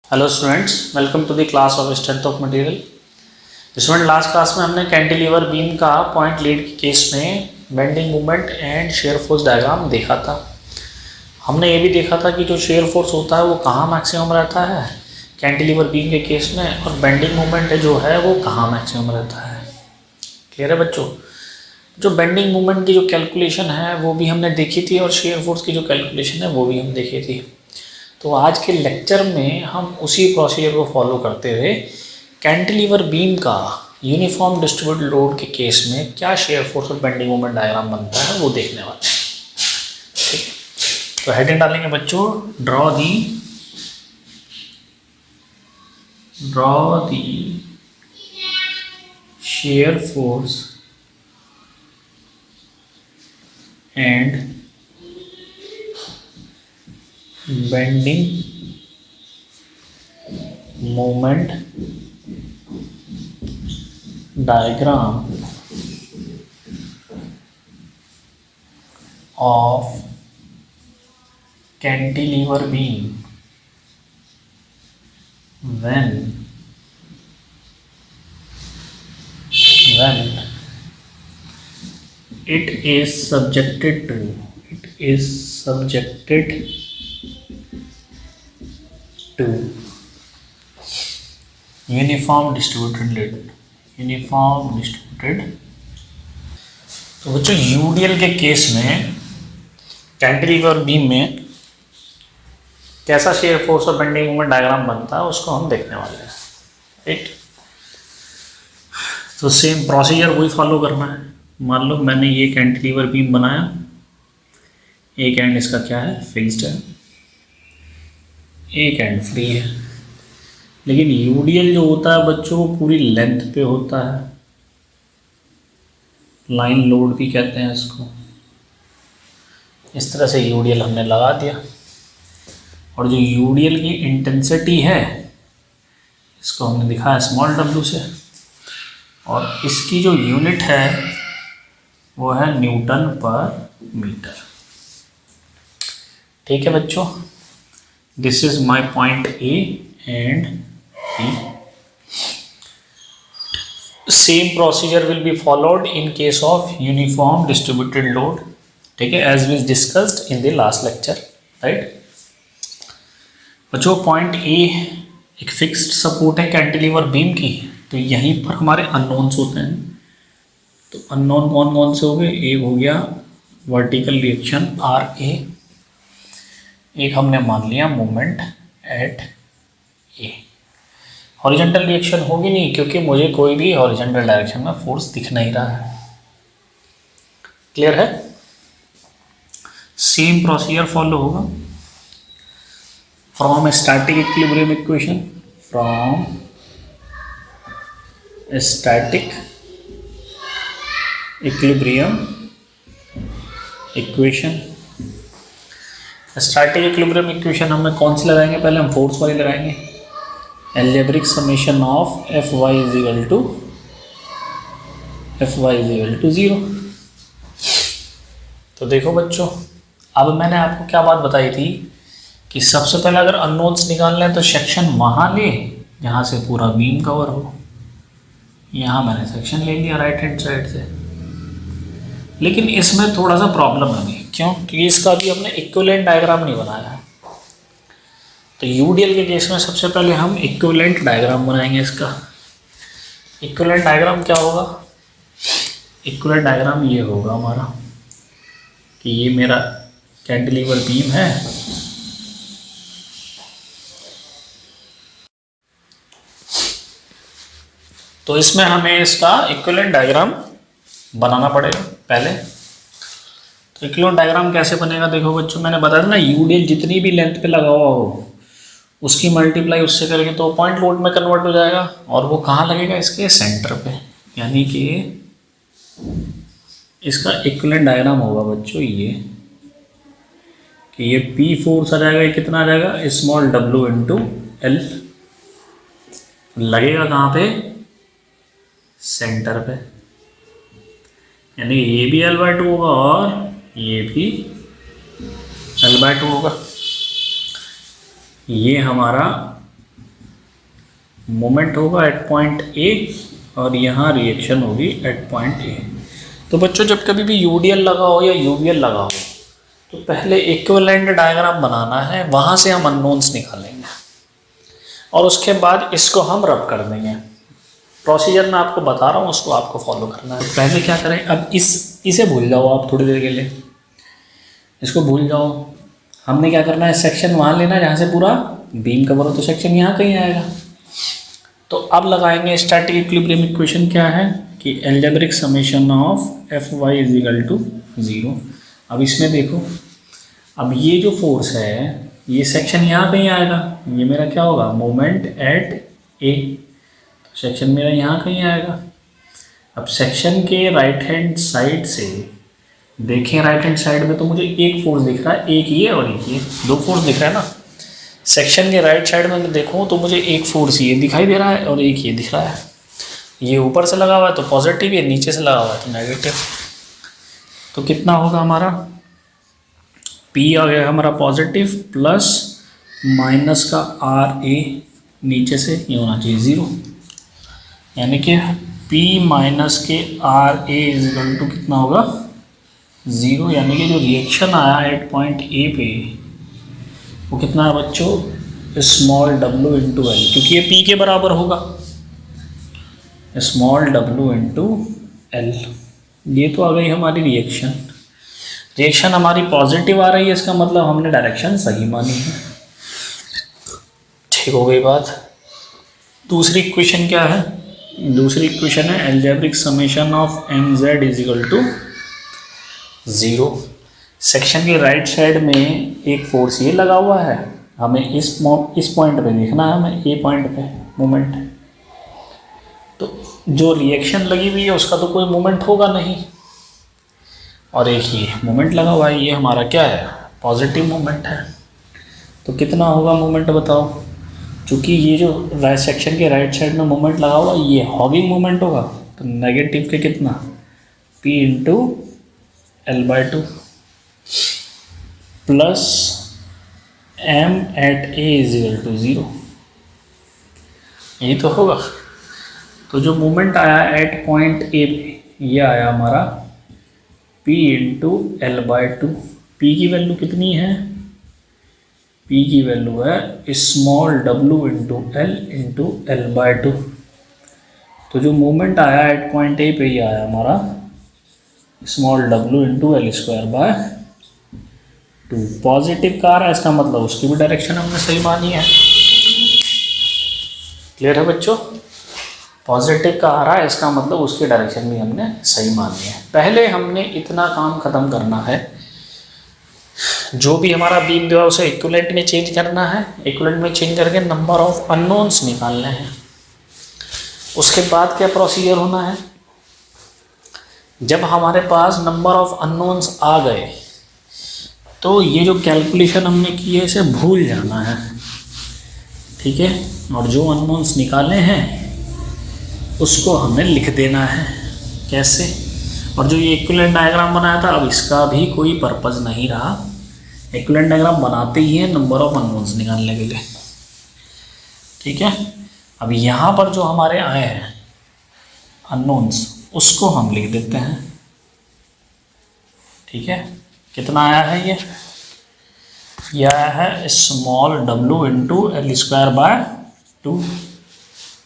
Hello students, welcome to the class of strength of material. Student, last class में हमने cantilever beam का point load के case में bending moment and shear force diagram देखा था। हमने ये भी देखा था कि जो शेयर फोर्स होता है वो कहाँ मैक्सिमम रहता है कैंटिलीवर बीम के केस में, और बेंडिंग मोमेंट जो है वो कहाँ मैक्सिमम रहता है। क्लियर है बच्चों? जो बेंडिंग मोमेंट की जो कैलकुलेशन है वो भी हमने देखी थी, और शेयर फोर्स की जो कैलकुलेशन है वो भी हम देखी थी। तो आज के लेक्चर में हम उसी प्रोसीजर को फॉलो करते हुए कैंटिलीवर बीम का यूनिफॉर्म डिस्ट्रीब्यूटेड लोड के केस में क्या शेयर फोर्स और बेंडिंग मोमेंट डायग्राम बनता है वो देखने वाले हैं। ठीक है, तो हेडिंग डालेंगे बच्चों, draw the shear force and bending moment diagram of cantilever beam when it is subjected to uniform distributed. तो बच्चों, यूडीएल के केस में कैंटिलीवर बीम में कैसा शेयर फोर्स और बेंडिंग मोमेंट डायग्राम बनता है उसको हम देखने वाले हैं। राइट, तो सेम प्रोसीजर वही फॉलो करना है। मान लो मैंने ये कैंटिलीवर बीम बनाया, एक एंड इसका क्या है, फिक्स्ड है, एक एंड फ्री है। लेकिन यूडीएल जो होता है बच्चों वो पूरी लेंथ पे होता है, लाइन लोड भी कहते हैं इसको। इस तरह से यूडीएल हमने लगा दिया, और जो यूडीएल की इंटेंसिटी है इसको हमने दिखाया स्मॉल डब्ल्यू से, और इसकी जो यूनिट है वो है न्यूटन पर मीटर। ठीक है बच्चों, this is my point A and B. Same procedure will be followed in case of uniform distributed load. ठीक है, as we discussed in the last lecture. Right बच्चों, पॉइंट ए एक फिक्स्ड सपोर्ट है cantilever beam की, तो यहीं पर हमारे अननोन्स होते हैं। तो अननोन कौन कौन से हो गए? एक हो गया वर्टिकल रिएक्शन आर ए, एक हमने मान लिया moment at A. Horizontal reaction होगी नहीं, क्योंकि मुझे कोई भी हॉरिजॉन्टल डायरेक्शन में फोर्स दिख नहीं रहा है। क्लियर है? सेम प्रोसीजर फॉलो होगा from static equilibrium equation, static equilibrium equation हमें कौन सी लगाएंगे? पहले हम फोर्स वाली लगाएंगे, algebraic summation of F Y is equal to 0। तो देखो बच्चों, अब मैंने आपको क्या बात बताई थी कि सबसे पहले अगर अननोन्स निकालना है तो सेक्शन वहाँ ले जहाँ से पूरा बीम कवर हो। यहाँ मैंने सेक्शन ले लिया राइट हैंड साइड से, लेकिन इसमें थोड़ा सा प्रॉब्लम है। क्यों? क्योंकि इसका भी हमने इक्विवेलेंट डायग्राम नहीं बनाया है। तो यूडीएल के केस में सबसे पहले हम इक्विवेलेंट डायग्राम बनाएंगे। इसका इक्विवेलेंट डायग्राम क्या होगा? इक्विवेलेंट डायग्राम ये होगा हमारा कि ये मेरा कैंटिलीवर बीम है, तो इसमें हमें इसका इक्विवेलेंट डायग्राम बनाना पड़ेगा पहले। तो इक्विवेलेंट डायग्राम कैसे बनेगा? देखो बच्चों, मैंने बताया ना, यूडीएल जितनी भी लेंथ पे लगा हुआ हो उसकी मल्टीप्लाई उससे करेंगे तो पॉइंट लोड में कन्वर्ट हो जाएगा, और वो कहाँ लगेगा? इसके सेंटर पे। यानी कि इसका इक्विवेलेंट डायग्राम होगा बच्चों ये, कि ये पी फोर्स आ जाएगा, ये कितना आ जाएगा? Small W into L. लगेगा कहाँ पे? सेंटर पे। यानी ये भी L/2 होगा और ये भी L/2 होगा। ये हमारा मोमेंट होगा एट पॉइंट ए और यहाँ रिएक्शन होगी एट पॉइंट ए। तो बच्चों जब कभी भी यूडीएल लगा हो या यूवीएल लगा हो तो पहले इक्विवेलेंट डायग्राम बनाना है, वहाँ से हम अननोन्स निकालेंगे और उसके बाद इसको हम रब कर देंगे। प्रोसीजर मैं आपको बता रहा हूँ, उसको आपको फॉलो करना है। पहले क्या करें, अब इसे भूल जाओ आप थोड़ी देर के लिए, इसको भूल जाओ। हमने क्या करना है, सेक्शन वहाँ लेना है जहाँ से पूरा बीम कवर हो, तो सेक्शन यहाँ कहीं आएगा। तो अब लगाएंगे स्टैटिक इक्विलिब्रियम इक्वेशन क्या है कि algebraic summation of F Y is equal to 0। अब इसमें देखो, अब ये जो फोर्स है ये सेक्शन यहाँ कहीं आएगा, ये मेरा क्या होगा, मोमेंट एट ए, सेक्शन मेरा यहाँ कहीं आएगा। अब सेक्शन के राइट हैंड साइड से देखें, राइट हैंड साइड में तो मुझे एक फोर्स दिख रहा है, एक ये और एक ये, दो फोर्स दिख रहा है ना। सेक्शन के राइट साइड में देखूँ तो मुझे एक फोर्स ये दिखाई दे रहा है और एक ये दिख रहा है। ये ऊपर से लगा हुआ है तो पॉजिटिव, ये नीचे से लगा हुआ है तो नेगेटिव। तो कितना होगा हमारा, P आ गया हमारा पॉजिटिव प्लस माइनस का आर ए नीचे से ये होना चाहिए 0, यानी कि P माइनस के R A is equal to कितना होगा 0, यानी कि जो रिएक्शन आया एट पॉइंट ए पे वो कितना है बच्चों, स्मॉल w इंटू एल, क्योंकि ये P के बराबर होगा, स्मॉल w इंटू एल। ये तो आ गई हमारी रिएक्शन। रिएक्शन हमारी पॉजिटिव आ रही है, इसका मतलब हमने डायरेक्शन सही मानी है। ठीक हो गई बात। दूसरी इक्वेशन क्या है, दूसरी इक्वेशन है algebraic summation of M Z is equal to 0। Section के राइट साइड में एक फोर्स ये लगा हुआ है, हमें इस पॉइंट पे देखना है, हमें ए पॉइंट पे मोमेंट। तो जो रिएक्शन लगी हुई है उसका तो कोई मोमेंट होगा नहीं, और एक ये मोमेंट लगा हुआ है, ये हमारा क्या है, पॉजिटिव मोमेंट है। तो कितना होगा मोमेंट बताओ, चूँकि ये जो राइट सेक्शन के राइट साइड में मोमेंट लगा हुआ ये हॉगिंग मोमेंट होगा, तो नेगेटिव के कितना P into L/2 plus M at A is equal to 0, यही तो होगा। तो जो मोमेंट आया एट पॉइंट ए पे ये आया हमारा P इंटू L/2। P की वैल्यू कितनी है, P की वैल्यू है small w into L into L/2। तो जो मोमेंट आया एट पॉइंट ए पे ही आया हमारा small w into L²/2। Positive का आ रहा है, इसका मतलब उसकी भी डायरेक्शन हमने सही मानी है। क्लियर है बच्चों, पॉजिटिव का आ रहा है, इसका मतलब उसकी डायरेक्शन भी हमने सही मानी है। पहले हमने इतना काम ख़त्म करना है, जो भी हमारा बीम जो है उसे इक्विवेलेंट में चेंज करना है, इक्विवेलेंट में चेंज करके नंबर ऑफ अननोन्स निकालने हैं। उसके बाद क्या प्रोसीजर होना है, जब हमारे पास नंबर ऑफ अननोन्स आ गए तो ये जो कैलकुलेशन हमने की है इसे भूल जाना है, ठीक है, और जो अननोन्स निकाले हैं उसको हमें लिख देना है। कैसे, और जो ये इक्विवेलेंट डायग्राम बनाया था अब इसका भी कोई पर्पज़ नहीं रहा, इक्विवेलेंट डायग्राम बनाते ही है नंबर ऑफ अननोन्स निकालने के लिए। ठीक है, अब यहाँ पर जो हमारे आए हैं अननोन्स उसको हम लिख देते हैं। ठीक है, कितना आया है ये आया है स्मॉल w इंटू L²/2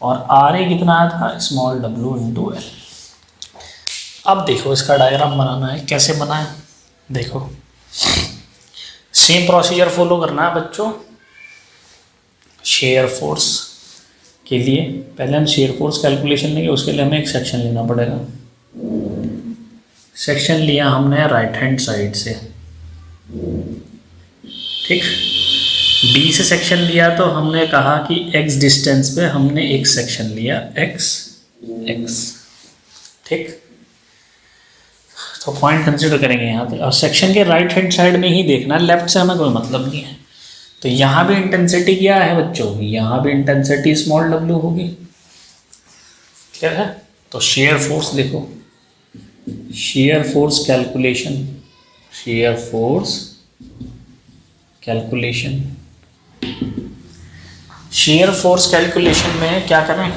और आर ए कितना आया था स्मॉल w इंटू एल। अब देखो इसका डायग्राम बनाना है, कैसे बनाए देखो, सेम प्रोसीजर फॉलो करना है बच्चों। शेयर फोर्स के लिए पहले हम शेयर फोर्स कैलकुलेशन लेंगे, उसके लिए हमें एक सेक्शन लेना पड़ेगा। सेक्शन लिया हमने राइट हैंड साइड से, ठीक, B से सेक्शन लिया तो हमने कहा कि x डिस्टेंस पे हमने एक सेक्शन लिया x, ठीक। तो पॉइंट कंसिडर करेंगे यहाँ पे, और सेक्शन के राइट हैंड साइड में ही देखना है, लेफ्ट से हमें कोई मतलब नहीं है। तो यहाँ भी इंटेंसिटी क्या है बच्चों, यहाँ भी इंटेंसिटी स्मॉल w होगी, क्या है। तो शेयर फोर्स देखो, shear force calculation, shear force calculation shear force calculation में क्या करें,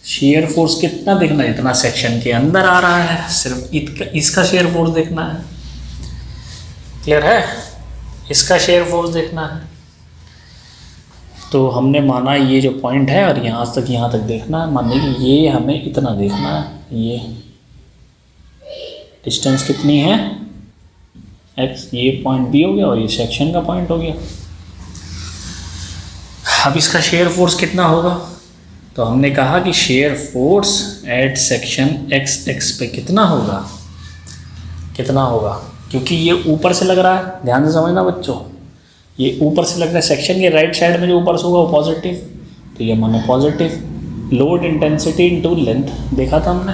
शेयर फोर्स कितना देखना है, इतना सेक्शन के अंदर आ रहा है, सिर्फ इसका शेयर फोर्स देखना है। क्लियर है? इसका शेयर फोर्स देखना है। तो हमने माना ये जो पॉइंट है और यहाँ तक देखना है, मान लीजिए ये हमें इतना देखना है, ये डिस्टेंस कितनी है x, ये पॉइंट B हो गया और ये सेक्शन का पॉइंट हो गया। अब इसका शेयर फोर्स कितना होगा, तो हमने कहा कि shear force eight section x पे कितना होगा, क्योंकि ये ऊपर से लग रहा है, ध्यान से समझना बच्चों, ये ऊपर से लग रहा है, सेक्शन के राइट साइड में जो ऊपर से होगा वो पॉजिटिव, तो ये मानो positive. Load intensity into length देखा था हमने,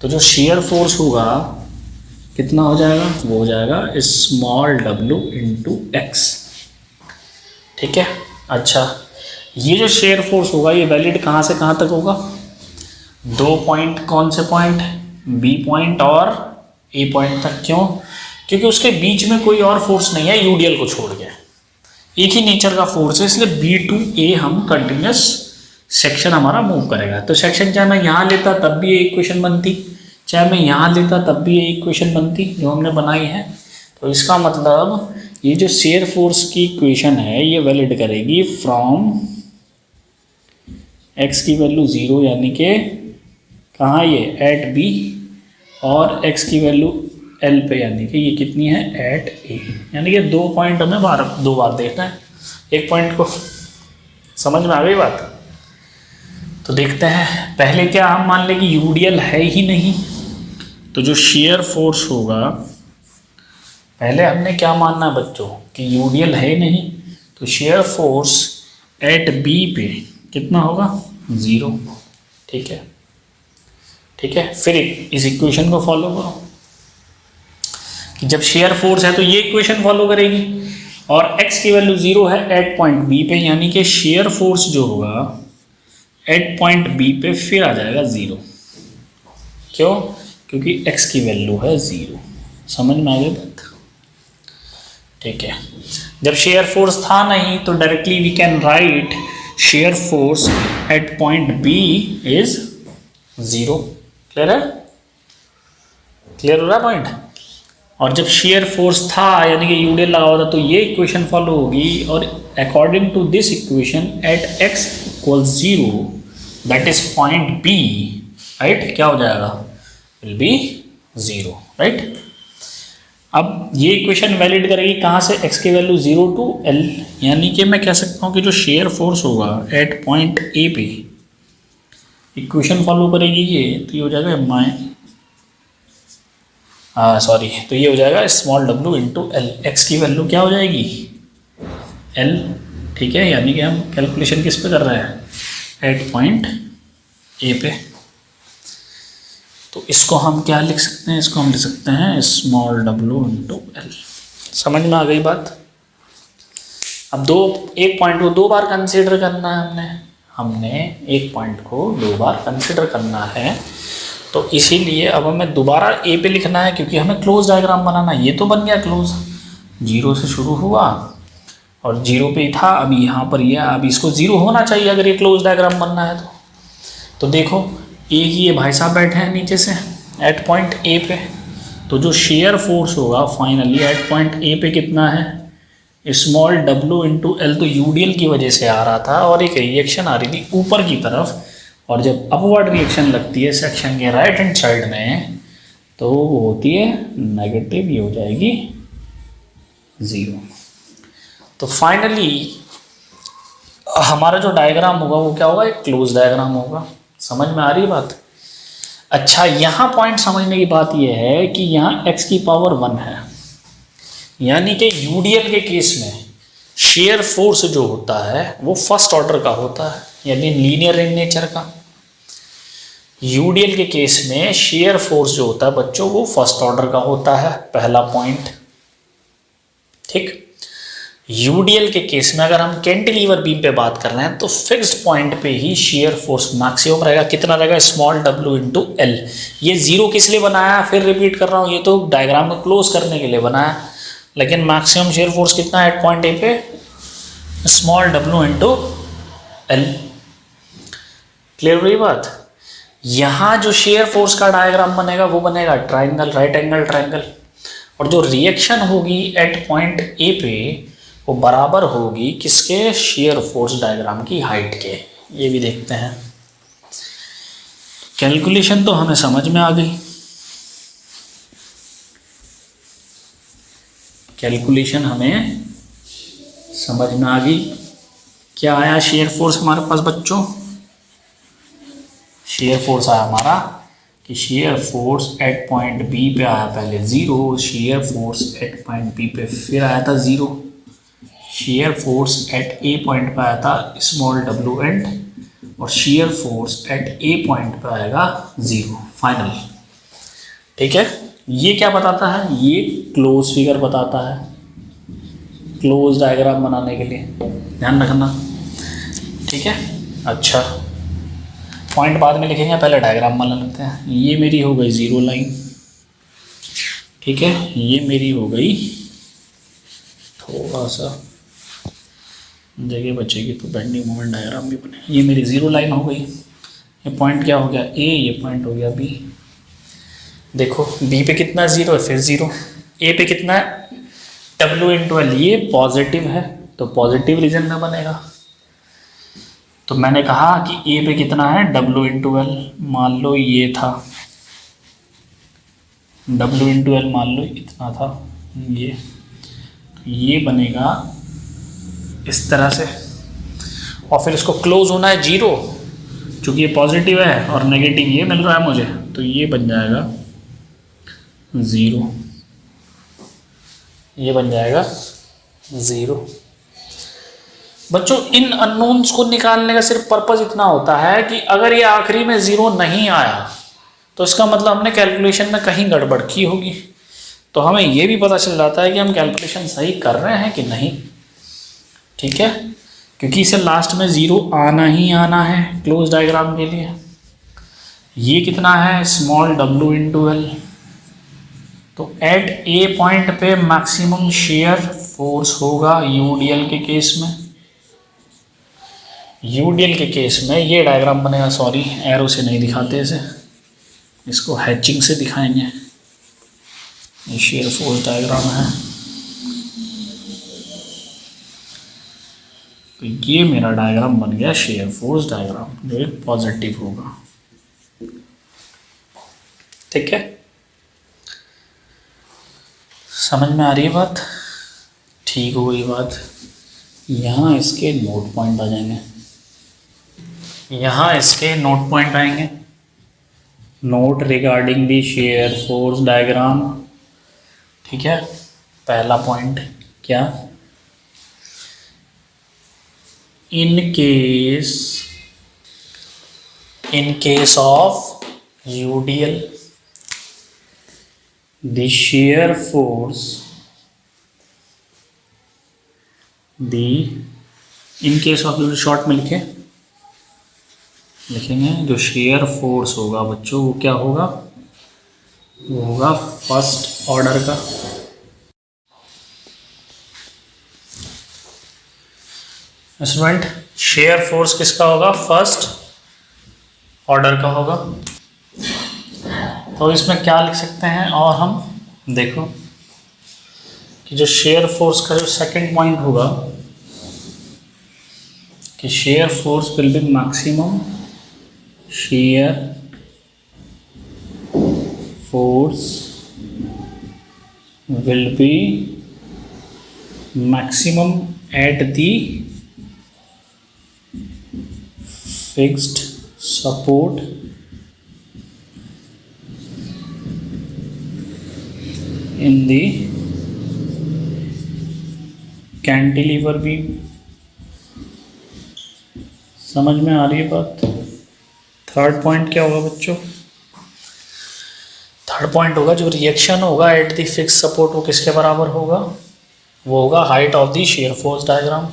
तो जो शेयर फोर्स होगा कितना हो जाएगा, वो हो जाएगा स्मॉल w इंटू एक्स। ठीक है। अच्छा, ये जो शेयर फोर्स होगा ये वैलिड कहाँ से कहाँ तक होगा, 2 पॉइंट, कौन से पॉइंट, B पॉइंट और A पॉइंट तक। क्यों? क्योंकि उसके बीच में कोई और फोर्स नहीं है, यूडीएल को छोड़ के एक ही नेचर का फोर्स है, इसलिए B to A हम कंटिन्यूस सेक्शन हमारा मूव करेगा। तो सेक्शन चाहे मैं यहाँ लेता तब भी ये इक्वेशन बनती, चाहे मैं यहाँ लेता तब भी ये इक्वेशन बनती जो हमने बनाई है। तो इसका मतलब ये जो शेयर फोर्स की इक्वेशन है ये वैलिड करेगी फ्रॉम x की वैल्यू 0 यानी कि कहाँ, ये एट B, और x की वैल्यू L पे यानी कि ये कितनी है, एट A, यानी कि 2 पॉइंट हमें दो बार देखना है, एक पॉइंट को। समझ में आ गई बात? तो देखते हैं, पहले क्या हम मान लें कि यूडीएल है ही नहीं, तो जो शेयर फोर्स होगा, पहले हमने क्या मानना है बच्चों कि यूडीएल है नहीं, तो शेयर फोर्स एट B पे कितना होगा, 0। ठीक है, ठीक है। फिर इस इक्वेशन को फॉलो करो कि जब शेयर फोर्स है तो ये इक्वेशन फॉलो करेगी, और x की वैल्यू 0 है एट पॉइंट B पे, यानी कि शेयर फोर्स जो होगा एट पॉइंट B पे फिर आ जाएगा 0। क्यों? क्योंकि x की वैल्यू है 0। समझ में आ गई बात? ठीक है। जब शेयर फोर्स था नहीं तो directly we can write shear force at point B is 0। Clear है? क्लियर हो रहा है पॉइंट? और जब शेयर फोर्स था यानी कि यूडीएल लगा हुआ था तो ये इक्वेशन फॉलो होगी, और according to this equation at x equals 0 that is point B, right, क्या हो जाएगा, विल बी 0, राइट। अब ये इक्वेशन वैलिड करेगी कहाँ से, x की वैल्यू 0 टू L, यानी कि मैं कह सकता हूँ कि जो शेयर फोर्स होगा एट पॉइंट A पे इक्वेशन फॉलो करेगी ये, तो ये हो जाएगा तो ये हो जाएगा small w into L। X की वैल्यू क्या हो जाएगी, L। ठीक है, यानी कि हम कैलकुलेशन किस पे कर रहे हैं, एट पॉइंट A पे। तो इसको हम क्या लिख सकते हैं, इसको हम लिख सकते हैं स्मॉल w इंटू L। समझ में आ गई बात? अब एक पॉइंट को 2 बार कंसीडर करना है, हमने एक पॉइंट को 2 बार कंसीडर करना है, तो इसीलिए अब हमें दोबारा A पे लिखना है, क्योंकि हमें क्लोज डायग्राम बनाना है। ये तो बन गया क्लोज, 0 से शुरू हुआ और 0 पे ही था, अभी यहाँ पर ये, अब इसको 0 होना चाहिए अगर ये क्लोज डायग्राम बनना है तो देखो ये भाई साहब बैठे हैं नीचे से एट पॉइंट A पे, तो जो शेयर फोर्स होगा फाइनली एट पॉइंट A पे कितना है, स्मॉल w इंटू L। तो यूडीएल की वजह से आ रहा था और एक रिएक्शन आ रही थी ऊपर की तरफ, और जब अपवर्ड रिएक्शन लगती है सेक्शन के राइट हैंड साइड में तो वो होती है नेगेटिव, ये हो जाएगी 0। तो फाइनली हमारा जो डायग्राम होगा वो क्या होगा, एक क्लोज डायग्राम होगा। समझ में आ रही है बात? अच्छा, यहाँ पॉइंट समझने की बात यह है कि यहाँ x की पावर 1 है, यानी कि यूडीएल के केस में शेयर फोर्स जो होता है वो फर्स्ट ऑर्डर का होता है, यानी लीनियर इन नेचर का। यूडीएल के केस में शेयर फोर्स जो होता है बच्चों वो फर्स्ट ऑर्डर का होता है, पहला पॉइंट। ठीक, यूडीएल के केस में अगर हम कैंटिलीवर बीम पे बात कर रहे हैं तो फिक्स्ड पॉइंट पे ही शेयर फोर्स मैक्सिमम रहेगा। कितना रहेगा, स्मॉल w इंटू L। ये 0 किस लिए बनाया, फिर रिपीट कर रहा हूँ, ये तो डायग्राम को क्लोज करने के लिए बनाया, लेकिन मैक्सिमम शेयर फोर्स कितना है एट पॉइंट A पे, small W into L. Clear हुई बात। यहाँ जो शेयर फोर्स का डायग्राम बनेगा वो बनेगा ट्राइंगल, राइट एंगल ट्राइंगल, और जो रिएक्शन होगी एट पॉइंट ए पे वो बराबर होगी किसके, शेयर फोर्स डायग्राम की हाइट के। ये भी देखते हैं। कैलकुलेशन तो हमें समझ में आ गई, कैलकुलेशन हमें समझ में आ गई। क्या आया शेयर फोर्स हमारे पास बच्चों, शेयर फोर्स आया हमारा कि shear force at point B पे आया पहले 0, shear force at point B पे फिर आया था 0, shear force at A point पे आया था स्मॉल डब्ल्यू एंड, और shear force at A point पे आएगा 0 फाइनल। ठीक है, ये क्या बताता है, ये क्लोज फिगर बताता है, क्लोज डायग्राम बनाने के लिए ध्यान रखना। ठीक है, अच्छा पॉइंट बाद में लिखेंगे, पहले डायग्राम बना लेते हैं। ये मेरी हो गई 0 लाइन, ठीक है, ये मेरी हो गई, थोड़ा सा जगह बचेगी तो बेंडिंग मोमेंट डायग्राम भी बने। ये मेरी 0 लाइन हो गई, ये पॉइंट क्या हो गया ए, ये पॉइंट हो गया बी। देखो बी पे कितना 0 है, फिर 0, ए पे कितना है डब्ल्यू इंटू एल, ये पॉजिटिव है तो पॉजिटिव रीजन में बनेगा। तो मैंने कहा कि ए पे कितना है डब्ल्यू इंटू एल, मान लो ये था डब्ल्यू इंटू एल, मान लो इतना था ये, तो ये बनेगा इस तरह से, और फिर इसको क्लोज होना है 0, चूँकि ये पॉजिटिव है और नेगेटिव ये मिल रहा है मुझे, तो ये बन जाएगा 0, ये बन जाएगा 0। बच्चों इन अननोन्स को निकालने का सिर्फ पर्पस इतना होता है कि अगर ये आखिरी में 0 नहीं आया तो इसका मतलब हमने कैलकुलेशन में कहीं गड़बड़ की होगी, तो हमें ये भी पता चल जाता है कि हम कैलकुलेशन सही कर रहे हैं कि नहीं। ठीक है, क्योंकि इसे लास्ट में 0 आना ही आना है क्लोज डायग्राम के लिए। ये कितना है स्मॉल डब्ल्यू इंटू एल, तो एट ए पॉइंट पे मैक्सिमम शेयर फोर्स होगा यूडीएल के केस में। यूडीएल के केस में ये डायग्राम बनेगा, सॉरी एरो से नहीं दिखाते इसे, इसको हैचिंग से दिखाएंगे। ये शेयर फोर्स डायग्राम है, तो ये मेरा डायग्राम बन गया शेयर फोर्स डायग्राम, जो एक पॉजिटिव होगा। ठीक है, समझ में आ रही है बात, ठीक हो गई बात। यहाँ इसके नोट पॉइंट आ जाएंगे, यहाँ इसके नोट पॉइंट आएंगे, note regarding the share force diagram. ठीक है, पहला पॉइंट क्या, इन case of UDL the shear force, in case of short में लिखेंगे जो शेयर फोर्स होगा बच्चों वो क्या होगा, वो होगा फर्स्ट ऑर्डर का। स्टूडेंट शेयर फोर्स किसका होगा, फर्स्ट ऑर्डर का होगा। तो इसमें क्या लिख सकते हैं, और हम देखो कि जो शेयर फोर्स का जो सेकंड पॉइंट होगा कि shear force will be maximum shear force will be maximum eight the fixed support in the cantilever beam. समझ में आ रही है बात। थर्ड पॉइंट क्या होगा बच्चों, थर्ड पॉइंट होगा जो रिएक्शन होगा एट द फिक्स सपोर्ट, वो किसके बराबर होगा, वो होगा height of the share force diagram.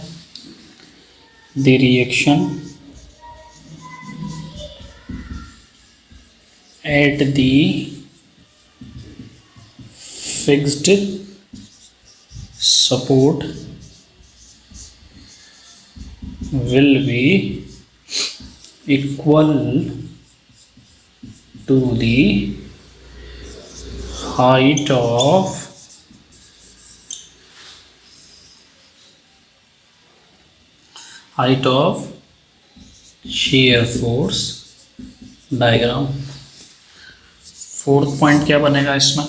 The reaction at the fixed support will be equal to the height of shear force diagram. Fourth point क्या बनेगा इसमें?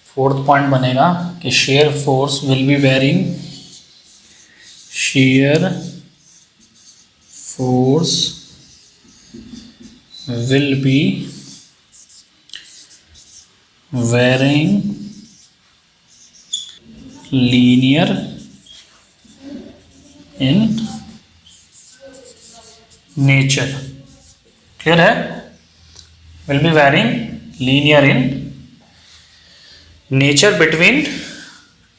फोर्थ पॉइंट बनेगा कि shear force will be varying, shear force will be varying linear in nature। Clear है? will be varying linear in nature between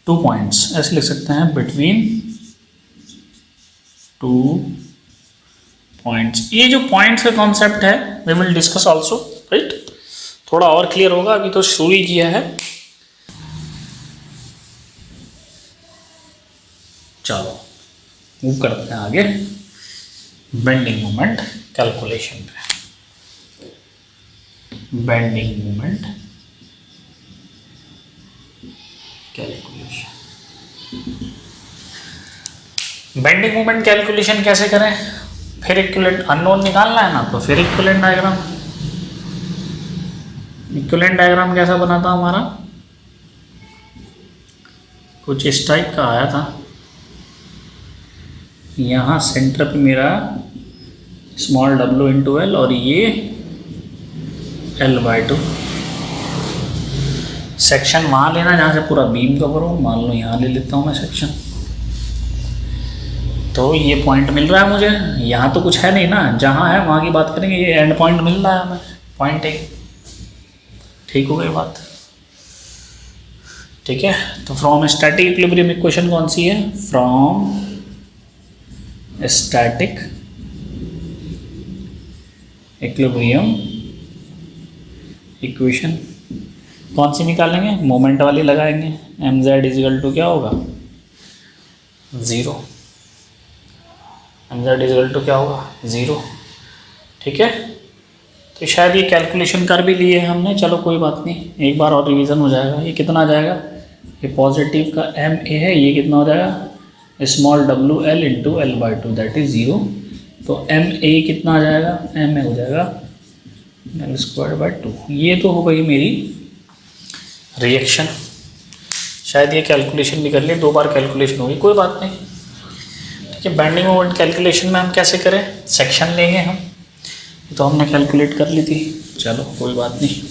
two points, ऐसे लिख सकते हैं, between टू पॉइंट्स। ये जो पॉइंट्स का कॉन्सेप्ट है we will discuss also, right? थोड़ा और क्लियर होगा, अभी तो शुरू ही किया है। चलो मूव करते हैं आगे बेंडिंग मोमेंट कैलकुलेशन पे। Bending moment calculation, bending moment calculation कैसे करें? फिर इक्विवेलेंट अननोन निकालना है ना, तो फिर इक्विवेलेंट डायग्राम। इक्विवेलेंट डायग्राम कैसा बना था हमारा? कुछ इस टाइप का आया था। यहाँ सेंटर पे मेरा स्मॉल w इंटू एल और ये l/2। सेक्शन वहाँ लेना जहाँ से पूरा बीम कवर हो। मान लो यहाँ ले लेता हूँ मैं सेक्शन, तो ये पॉइंट मिल रहा है मुझे। यहाँ तो कुछ है नहीं ना, जहाँ है वहाँ की बात करेंगे। ये एंड पॉइंट मिल रहा है हमें, पॉइंट ए। ठीक हो गई बात? ठीक है, तो फ्रॉम स्टैटिक इक्विलिब्रियम इक्वेशन कौन सी है? फ्रॉम स्टैटिक इक्विलिब्रियम इक्वेशन कौन सी निकालेंगे? मोमेंट वाली लगाएंगे। mz इजिकल टू क्या होगा? 0। mz इजिकल टू क्या होगा? 0। ठीक है, तो शायद ये कैलकुलेशन कर भी लिए हैं हमने। चलो कोई बात नहीं, एक बार और रिवीजन हो जाएगा। ये कितना आ जाएगा? ये पॉजिटिव का ma है, ये कितना हो जाएगा? Small wl into l/2 that is 0। तो ma कितना आ जाएगा? ma हो जाएगा l²/2। ये तो हो गई मेरी रिएक्शन। शायद ये कैलकुलेशन भी कर लिए, 2 बार कैलकुलेशन होगी, कोई बात नहीं। ठीक है, बेंडिंग मोमेंट कैलकुलेशन में हम कैसे करें? सेक्शन लेंगे हम, तो हमने कैलकुलेट कर ली थी। चलो कोई बात नहीं,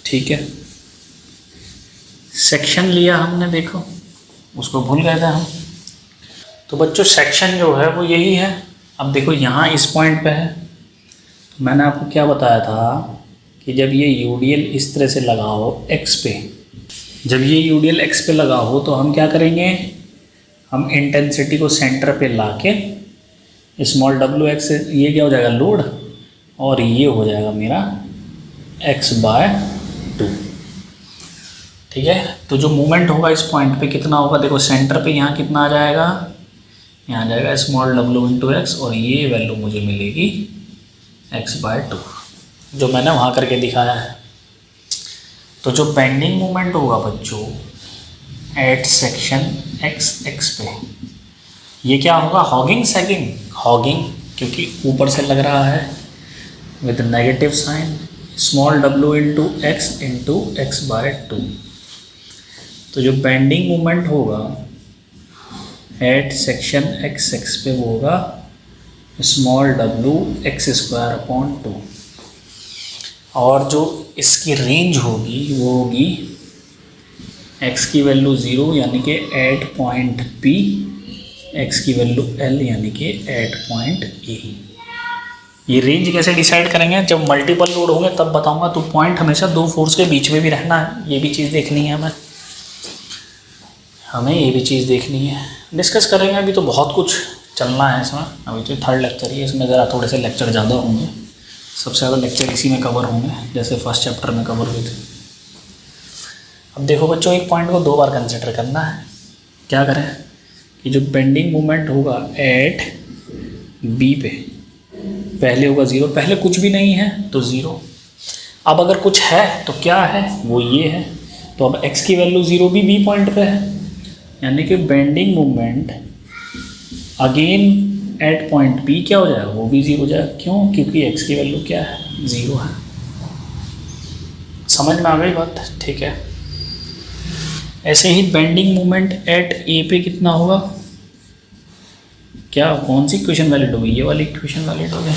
ठीक है। सेक्शन लिया हमने, देखो उसको भूल गए थे हम। तो बच्चों सेक्शन जो है वो यही है। अब देखो यहाँ इस पॉइंट पे है, तो मैंने आपको क्या बताया था कि जब ये यूडीएल इस तरह से लगा हो एक्स पे, जब ये यूडीएल एक्स पे लगा हो तो हम क्या करेंगे? हम इंटेंसिटी को सेंटर पे लाके स्मॉल w(x), ये क्या हो जाएगा? लोड, और ये हो जाएगा मेरा x/2। ठीक है, तो जो मूवमेंट होगा इस पॉइंट पे कितना होगा? देखो सेंटर पे यहाँ कितना आ जाएगा? यहाँ आ जाएगा स्मॉल w इंटू एक्स, और ये वैल्यू मुझे मिलेगी x/2, जो मैंने वहाँ करके दिखाया है। तो जो बेंडिंग मोमेंट होगा बच्चों एट सेक्शन x पे, ये क्या होगा? हॉगिंग सैगिंग, हॉगिंग, क्योंकि ऊपर से लग रहा है with negative sign, small w into x into x/2। तो जो बेंडिंग मोमेंट होगा एट सेक्शन x पे वो होगा स्मॉल w x²/2, और जो इसकी रेंज होगी वो होगी x की वैल्यू 0 यानी कि एट पॉइंट P, x की वैल्यू L यानी कि एट पॉइंट E। ये रेंज कैसे डिसाइड करेंगे? जब मल्टीपल लोड होंगे तब बताऊंगा। तो पॉइंट हमेशा 2 फोर्स के बीच में भी रहना है, ये भी चीज़ देखनी है हमें ये भी चीज़ देखनी है। डिस्कस करेंगे, अभी तो बहुत कुछ चलना है इसमें। अभी तो 3rd लेक्चर ही है, इसमें ज़रा थोड़े से लेक्चर ज़्यादा होंगे। सबसे ज़्यादा लेक्चर इसी में कवर होंगे, जैसे फर्स्ट चैप्टर में कवर हुए थे। अब देखो बच्चों, एक पॉइंट को 2 बार कंसिडर करना है। क्या करें कि जो बेंडिंग मोमेंट होगा एट बी पे पहले होगा 0, पहले कुछ भी नहीं है तो 0। अब अगर कुछ है तो क्या है, वो ये है। तो अब x की वैल्यू 0 भी बी पॉइंट पे है, यानी कि bending moment again at point B क्या हो जाएगा, वो भी 0 हो जाएगा। क्यों? क्योंकि x की वैल्यू क्या है, 0 है। समझ में आ गई बात? ठीक है। ऐसे ही बेंडिंग मोमेंट एट ए पे कितना होगा, क्या कौन सी इक्वेशन वैलिड होगी, ये वाली इक्वेशन वैलिड होगी।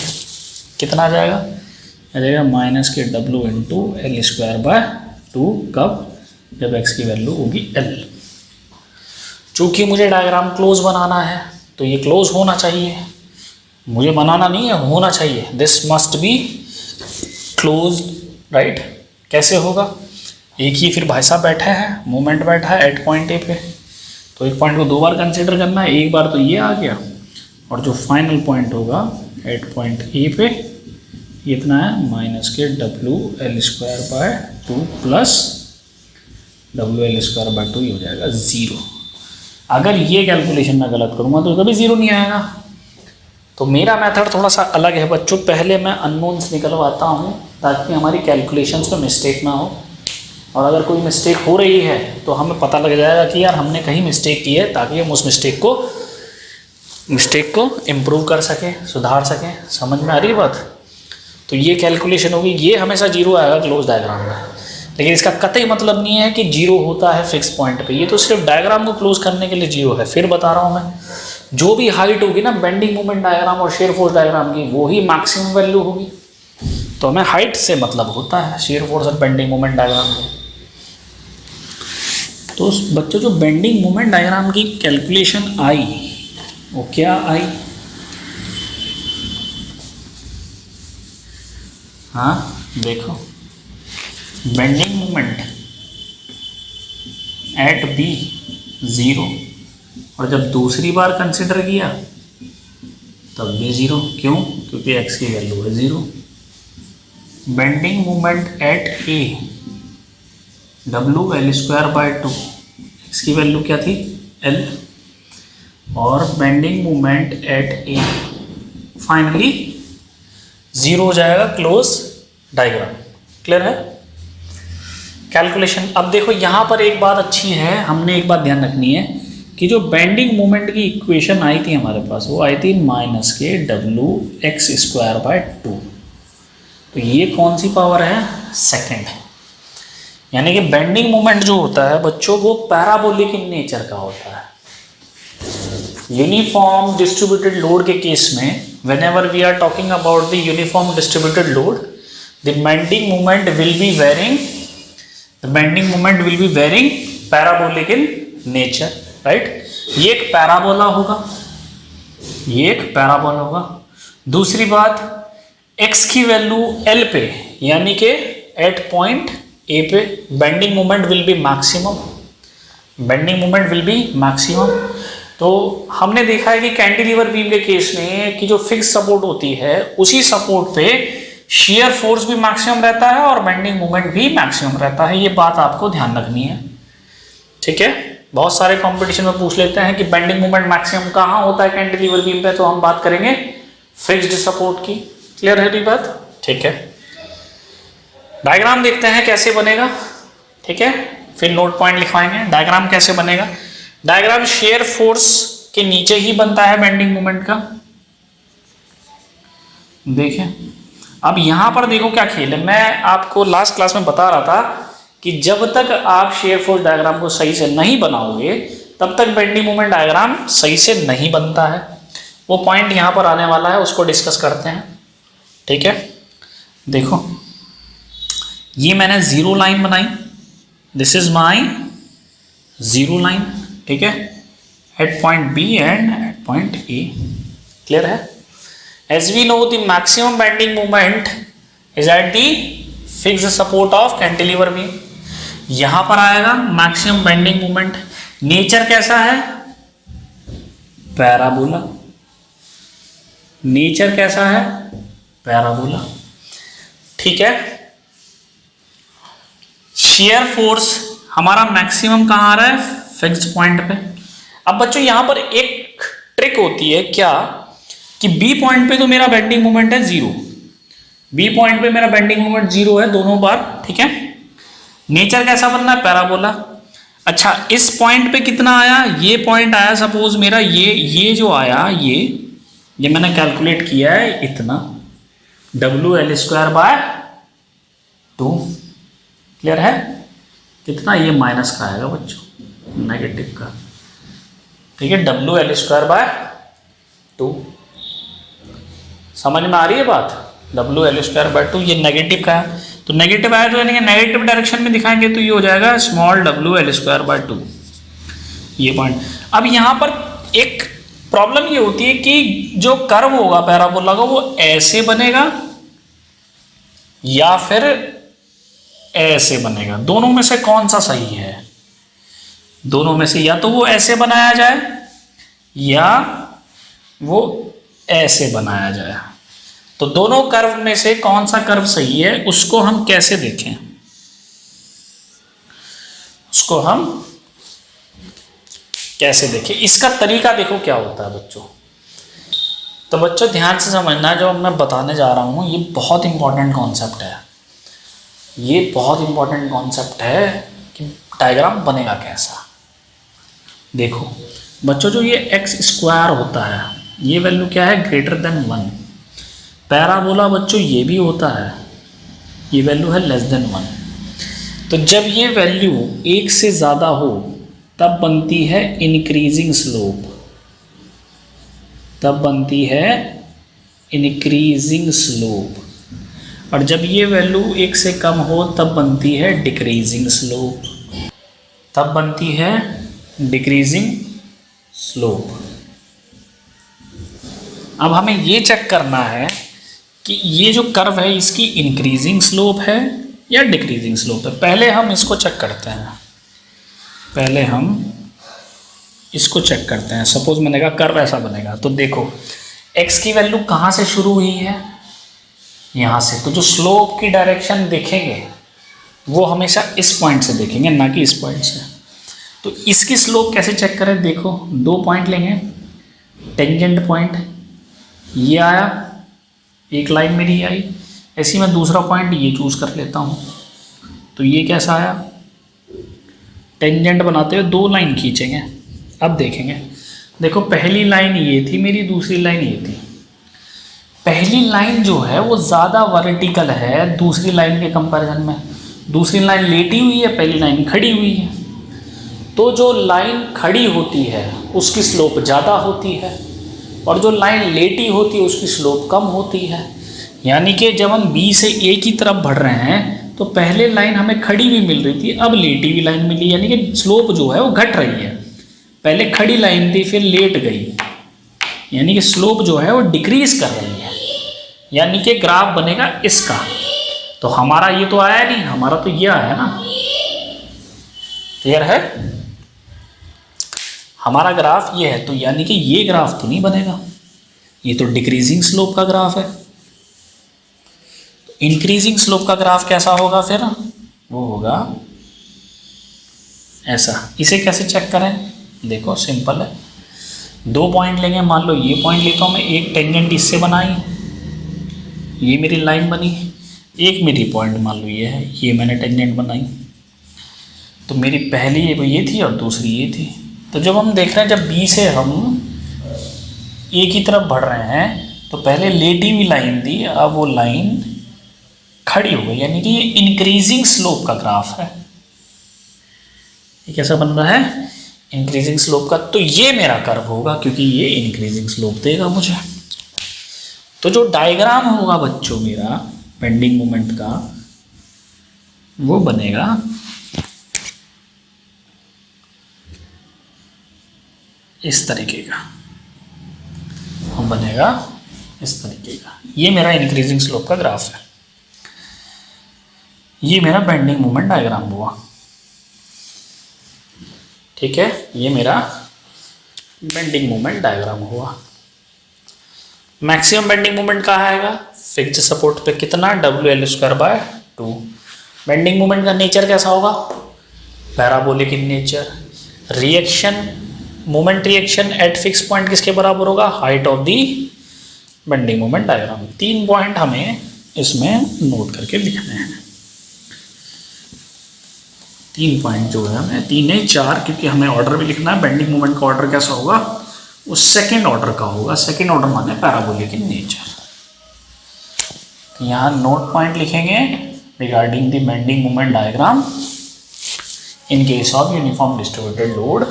कितना आ जाएगा, आ जाएगा माइनस के W into L square by 2। कब? जब x की वैल्यू होगी l। चूँकि मुझे डायग्राम क्लोज बनाना है तो ये क्लोज होना चाहिए, मुझे बनाना नहीं है, होना चाहिए। This must be close, right. कैसे होगा, एक ही फिर भाई साहब बैठा है, मोमेंट बैठा है एट पॉइंट ए पे, तो एक पॉइंट को 2 बार कंसिडर करना है। एक बार तो ये आ गया, और जो फाइनल पॉइंट होगा एट पॉइंट ए पे ये इतना है माइनस के W L square by 2 plus W L square by 2, ये हो जाएगा 0। अगर ये कैलकुलेशन मैं गलत करूँगा तो कभी 0 नहीं आएगा। तो मेरा मेथड थोड़ा सा अलग है बच्चों। पहले मैं अननोन्स निकलवाता हूँ ताकि हमारी कैलकुलेशंस में मिस्टेक ना हो, और अगर कोई मिस्टेक हो रही है तो हमें पता लग जाएगा कि यार हमने कहीं मिस्टेक की है, ताकि हम उस मिस्टेक को इम्प्रूव कर सकें, सुधार सकें। समझ में आ रही है बात? तो ये कैलकुलेशन होगी, ये हमेशा 0 आएगा क्लोज डायग्राम में, लेकिन इसका कतई मतलब नहीं है कि 0 होता है फिक्स पॉइंट पे। ये तो सिर्फ डायग्राम को क्लोज करने के लिए 0 है। फिर बता रहा हूँ मैं, जो भी हाइट होगी ना बेंडिंग मोमेंट डायग्राम और शेयर फोर्स डायग्राम की, वो ही मैक्सिमम वैल्यू होगी। तो हमें हाइट से मतलब होता है शेयर फोर्स और बेंडिंग मोमेंट डायग्राम में। तो बच्चों जो बेंडिंग मोमेंट डायग्राम की कैलकुलेशन आई, वो क्या आई, हाँ देखो, बेंडिंग मोमेंट एट बी 0, और जब दूसरी बार कंसिडर किया तब भी 0। क्यों? क्योंकि x की वैल्यू है 0। Bending moment at A W L square by 2, x की वैल्यू क्या थी, l, और bending moment at A finally 0 हो जाएगा क्लोज डायग्राम। क्लियर है कैलकुलेशन? अब देखो यहाँ पर एक बात अच्छी है, हमने एक बात ध्यान रखनी है कि जो बेंडिंग मोमेंट की इक्वेशन आई थी हमारे पास, वो आई थी माइनस के डब्ल्यू एक्स स्क्वायर बाय 2। तो ये कौन सी पावर है, सेकेंड। यानी कि बेंडिंग मोमेंट जो होता है बच्चों, वो पैराबोलिक इन नेचर का होता है। यूनिफॉर्म डिस्ट्रीब्यूटेड लोड के केस में, whenever we are talking about the uniform distributed load, the bending moment will be varying parabolic in nature, right? ये एक पैराबोला होगा, दूसरी बात x की वैल्यू l पे, यानी कि एट पॉइंट a पे bending moment will B maximum. तो हमने देखा है कि कैंटिलीवर बीम के केस में कि जो फिक्स सपोर्ट होती है, उसी सपोर्ट पे शियर फोर्स भी मैक्सिमम रहता है और बेंडिंग मोमेंट भी मैक्सिमम रहता है। ये बात आपको ध्यान रखनी है, ठीक है। बहुत सारे कंपटीशन में पूछ लेते हैं कि बेंडिंग मोमेंट मैक्सिमम कहाँ होता है कैंटिलीवर बीम पे, तो हम बात करेंगे फिक्स्ड सपोर्ट की। क्लियर है ये बात? ठीक है। डायग्राम देखते हैं कैसे बनेगा, ठीक है, फिर नोट पॉइंट लिखवाएंगे। डायग्राम कैसे बनेगा? डायग्राम शेयर फोर्स के नीचे ही बनता है बेंडिंग मोमेंट का। देखें, अब यहां पर देखो क्या खेल है। मैं आपको लास्ट क्लास में बता रहा था कि जब तक आप शेयर फोर्स डायग्राम को सही से नहीं बनाओगे, तब तक बेंडिंग मोमेंट डायग्राम सही से नहीं बनता है। वो पॉइंट यहां पर आने वाला है, उसको डिस्कस करते हैं, ठीक है। देखो, ये मैंने जीरो लाइन बनाई, this is my zero line, ठीक है, at point B and at point A. Clear है? As we know the maximum bending moment is at the fixed support of cantilever beam. यहां पर आएगा मैक्सिमम बेंडिंग मोमेंट। नेचर कैसा है? Parabola. Nature कैसा है? पैराबोला, ठीक है। शियर फोर्स हमारा मैक्सिमम कहां आ रहा है? फिक्स्ड पॉइंट पे। अब बच्चों यहां पर एक ट्रिक होती है क्या, कि बी पॉइंट पे तो मेरा बेंडिंग मोमेंट है 0, बी पॉइंट पे मेरा बेंडिंग मोमेंट 0 है दोनों बार, ठीक है। नेचर कैसा बनना है, पैराबोला। अच्छा इस पॉइंट पे कितना आया, ये पॉइंट आया सपोज मेरा, ये जो आया ये मैंने कैलकुलेट किया है इतना, WL²/2, क्लियर है। कितना, ये माइनस का आएगा बच्चों, नेगेटिव का, ठीक है, WL²/2। समझ में आ रही है बात, WL²/2 ये नेगेटिव का है, तो नेगेटिव आया तो यानी कि नेगेटिव डायरेक्शन में दिखाएंगे तो ये हो जाएगा स्मॉल WL²/2, ये पॉइंट। अब यहां पर एक प्रॉब्लम ये होती है कि जो कर्व होगा पैराबोला का वो ऐसे बनेगा या फिर ऐसे बनेगा, दोनों में से कौन सा सही है, दोनों में से या तो वो ऐसे बनाया जाए या वो ऐसे बनाया जाए। तो दोनों कर्व में से कौन सा कर्व सही है उसको हम कैसे देखें, उसको हम कैसे देखें, इसका तरीका देखो क्या होता है बच्चों। तो बच्चों ध्यान से समझना, जो मैं बताने जा रहा हूं ये बहुत इंपॉर्टेंट कॉन्सेप्ट है, ये बहुत इंपॉर्टेंट कॉन्सेप्ट है कि डायग्राम बनेगा कैसा। देखो बच्चों जो ये x² होता है ये वैल्यू क्या है, ग्रेटर देन 1। पैराबोला बच्चों ये भी होता है, ये वैल्यू है लेस देन 1। तो जब ये वैल्यू 1 से ज़्यादा हो तब बनती है इंक्रीजिंग स्लोप, तब बनती है इंक्रीजिंग स्लोप, और जब ये वैल्यू 1 से कम हो तब बनती है डिक्रीजिंग स्लोप, तब बनती है डिक्रीजिंग स्लोप। अब हमें ये चेक करना है कि ये जो कर्व है इसकी इंक्रीजिंग स्लोप है या डिक्रीजिंग स्लोप है। पहले हम इसको चेक करते हैं, पहले हम इसको चेक करते हैं। सपोज मैंने कहा कर्व ऐसा बनेगा, तो देखो x की वैल्यू कहाँ से शुरू हुई है, यहाँ से, तो जो स्लोप की डायरेक्शन देखेंगे वो हमेशा इस पॉइंट से देखेंगे ना कि इस पॉइंट से। तो इसकी स्लोप कैसे चेक करें, देखो 2 पॉइंट लेंगे, टेंजेंट पॉइंट ये आया, एक लाइन मेरी आई, ऐसी मैं दूसरा पॉइंट ये चूज कर लेता हूँ, तो ये कैसा आया, टेंजेंट बनाते हुए 2 लाइन खींचेंगे। अब देखेंगे, देखो पहली लाइन ये थी मेरी, दूसरी लाइन ये थी। पहली लाइन जो है वो ज़्यादा वर्टिकल है दूसरी लाइन के कंपैरिजन में, दूसरी लाइन लेटी हुई है, पहली लाइन खड़ी हुई है। तो जो लाइन खड़ी होती है उसकी स्लोप ज़्यादा होती है और जो लाइन लेटी होती है उसकी स्लोप कम होती है। यानी कि जब हम B से A की तरफ बढ़ रहे हैं तो पहले लाइन हमें खड़ी हुई मिल रही थी, अब लेटी हुई लाइन मिली, यानी कि स्लोप जो है वो घट रही है। पहले खड़ी लाइन थी फिर लेट गई, यानी कि स्लोप जो है वो डिक्रीज कर रही है, यानी कि ग्राफ बनेगा इसका। तो हमारा ये तो आया नहीं, हमारा तो ये आया ना, क्लियर है, हमारा ग्राफ ये है, तो यानी कि ये ग्राफ तो नहीं बनेगा, ये तो डिक्रीजिंग स्लोप का ग्राफ है। तो इंक्रीजिंग स्लोप का ग्राफ कैसा होगा फिर, वो होगा ऐसा। इसे कैसे चेक करें, देखो सिंपल है, 2 पॉइंट लेंगे, मान लो ये पॉइंट लेता हूँ मैं, एक टेंजेंट इससे बनाई, ये मेरी लाइन बनी, एक मेरी पॉइंट मान लो ये है, ये मैंने टेंजेंट बनाई, तो मेरी पहली ये थी और दूसरी ये थी। तो जब हम देख रहे हैं जब B से हम A की तरफ बढ़ रहे हैं तो पहले लेटी हुई लाइन थी, अब वो लाइन खड़ी हो गई, यानी कि ये इंक्रीजिंग स्लोप का ग्राफ है। ये कैसा बन रहा है, इंक्रीजिंग स्लोप का। तो ये मेरा कर्व होगा क्योंकि ये इंक्रीजिंग स्लोप देगा मुझे। तो जो डायग्राम होगा बच्चों मेरा बेंडिंग मोमेंट का वो बनेगा इस तरीके का, हम बनेगा इस तरीके का। ये मेरा इंक्रीजिंग स्लोप का ग्राफ है, ये मेरा बेंडिंग मोमेंट डायग्राम हुआ, ठीक है, ये मेरा बेंडिंग मोमेंट डायग्राम हुआ। मैक्सिमम बेंडिंग मोमेंट कहाँ आएगा, फिक्स्ड सपोर्ट पे कितना, WL²/2। बेंडिंग मोमेंट का नेचर कैसा होगा, parabolic in nature. Reaction moment reaction at fix point किसके बराबर होगा? Height of the bending moment diagram. 3 point हमें इसमें नोट करके लिखने हैं। 3 पॉइंट जो है हमें 3 नहीं 4, क्योंकि हमें ऑर्डर भी लिखना है। बेंडिंग मोमेंट का ऑर्डर कैसा होगा? वो सेकेंड ऑर्डर का होगा। सेकेंड ऑर्डर माने पैराबोलिक इन नेचर। यहाँ नोट पॉइंट लिखेंगे regarding the bending moment diagram in case of uniform distributed load.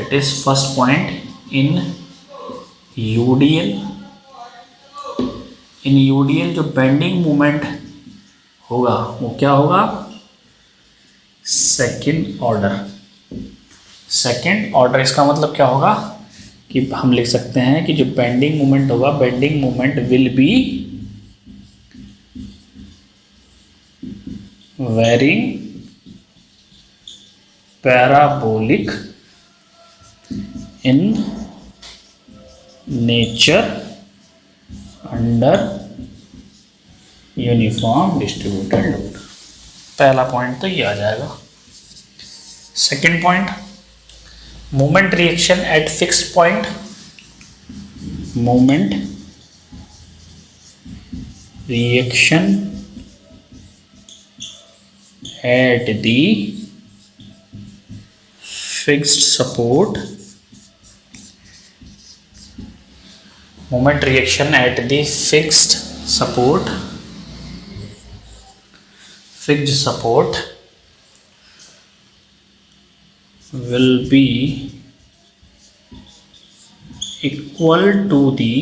It is first point in UDL. in UDL जो बेंडिंग मोमेंट होगा वो क्या होगा? Second order. सेकेंड ऑर्डर इसका मतलब क्या होगा कि हम लिख सकते हैं कि जो बेंडिंग मोमेंट होगा, bending moment will be varying parabolic in nature under uniform distributed load. पहला पॉइंट तो ये आ जाएगा। Second point, moment reaction at fix point. Moment reaction at the fixed support, moment reaction at the fixed support will be equal to the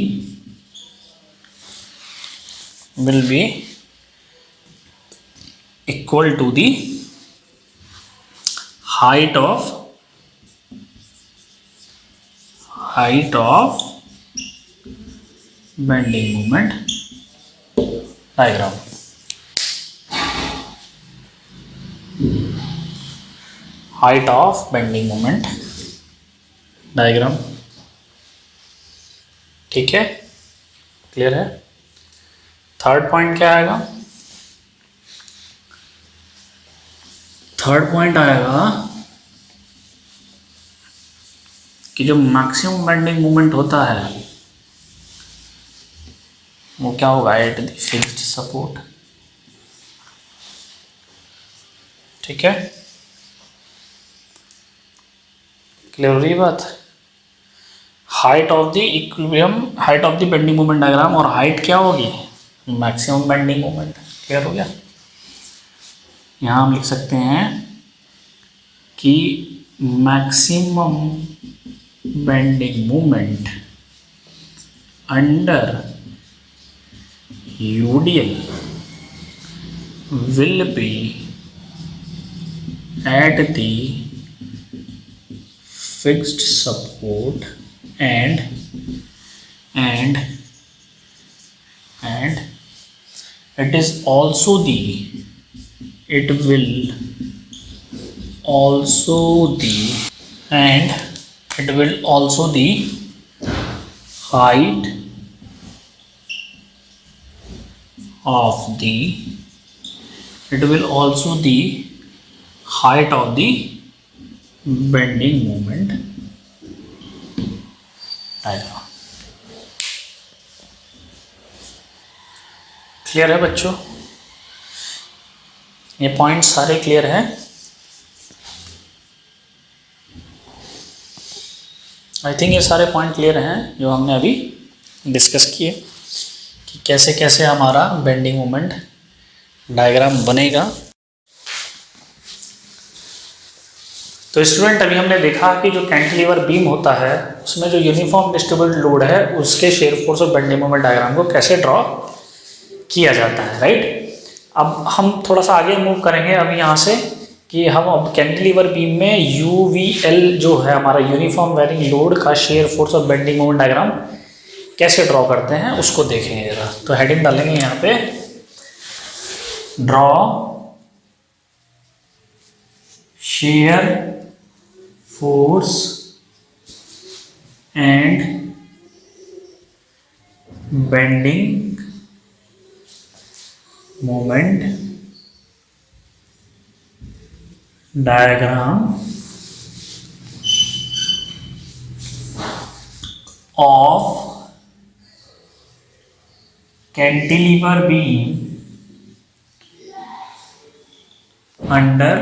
height of bending moment diagram. Height of bending moment diagram. ठीक है, clear है। Third point क्या आएगा? Third point आएगा कि जो maximum bending moment होता है वो क्या होगा? Eight the fixed support. ठीक है, क्लियर हो रही बात? Height of the equilibrium, height of the bending moment diagram, और हाइट क्या होगी? Maximum bending moment. क्लियर हो गया? यहाँ हम लिख सकते हैं कि maximum bending moment under UDL will be at the fixed support and it is also the it will also the and it will also the height of the it will also the height of the bending moment diagram। Clear है बच्चों? ये point सारे clear हैं? I think ये सारे point clear हैं जो हमने अभी डिस्कस किए कि कैसे कैसे हमारा बेंडिंग मोमेंट डायग्राम बनेगा। तो स्टूडेंट, अभी हमने देखा कि जो कैंटिलीवर बीम होता है उसमें जो यूनिफॉर्म डिस्ट्रीब्यूटेड लोड है उसके शेयर फोर्स और बेंडिंग मोमेंट डायग्राम को कैसे ड्रॉ किया जाता है, राइट। अब हम थोड़ा सा आगे मूव करेंगे अभी यहाँ से कि हम अब कैंटिलीवर बीम में UVL जो है हमारा यूनिफॉर्म वेरिंग लोड का शेयर फोर्स और बेंडिंग मोमेंट डायग्राम कैसे ड्रॉ करते हैं उसको देखेंगे जरा। तो हेडिंग डालेंगे यहाँ पे, draw shear force and bending moment diagram of cantilever beam under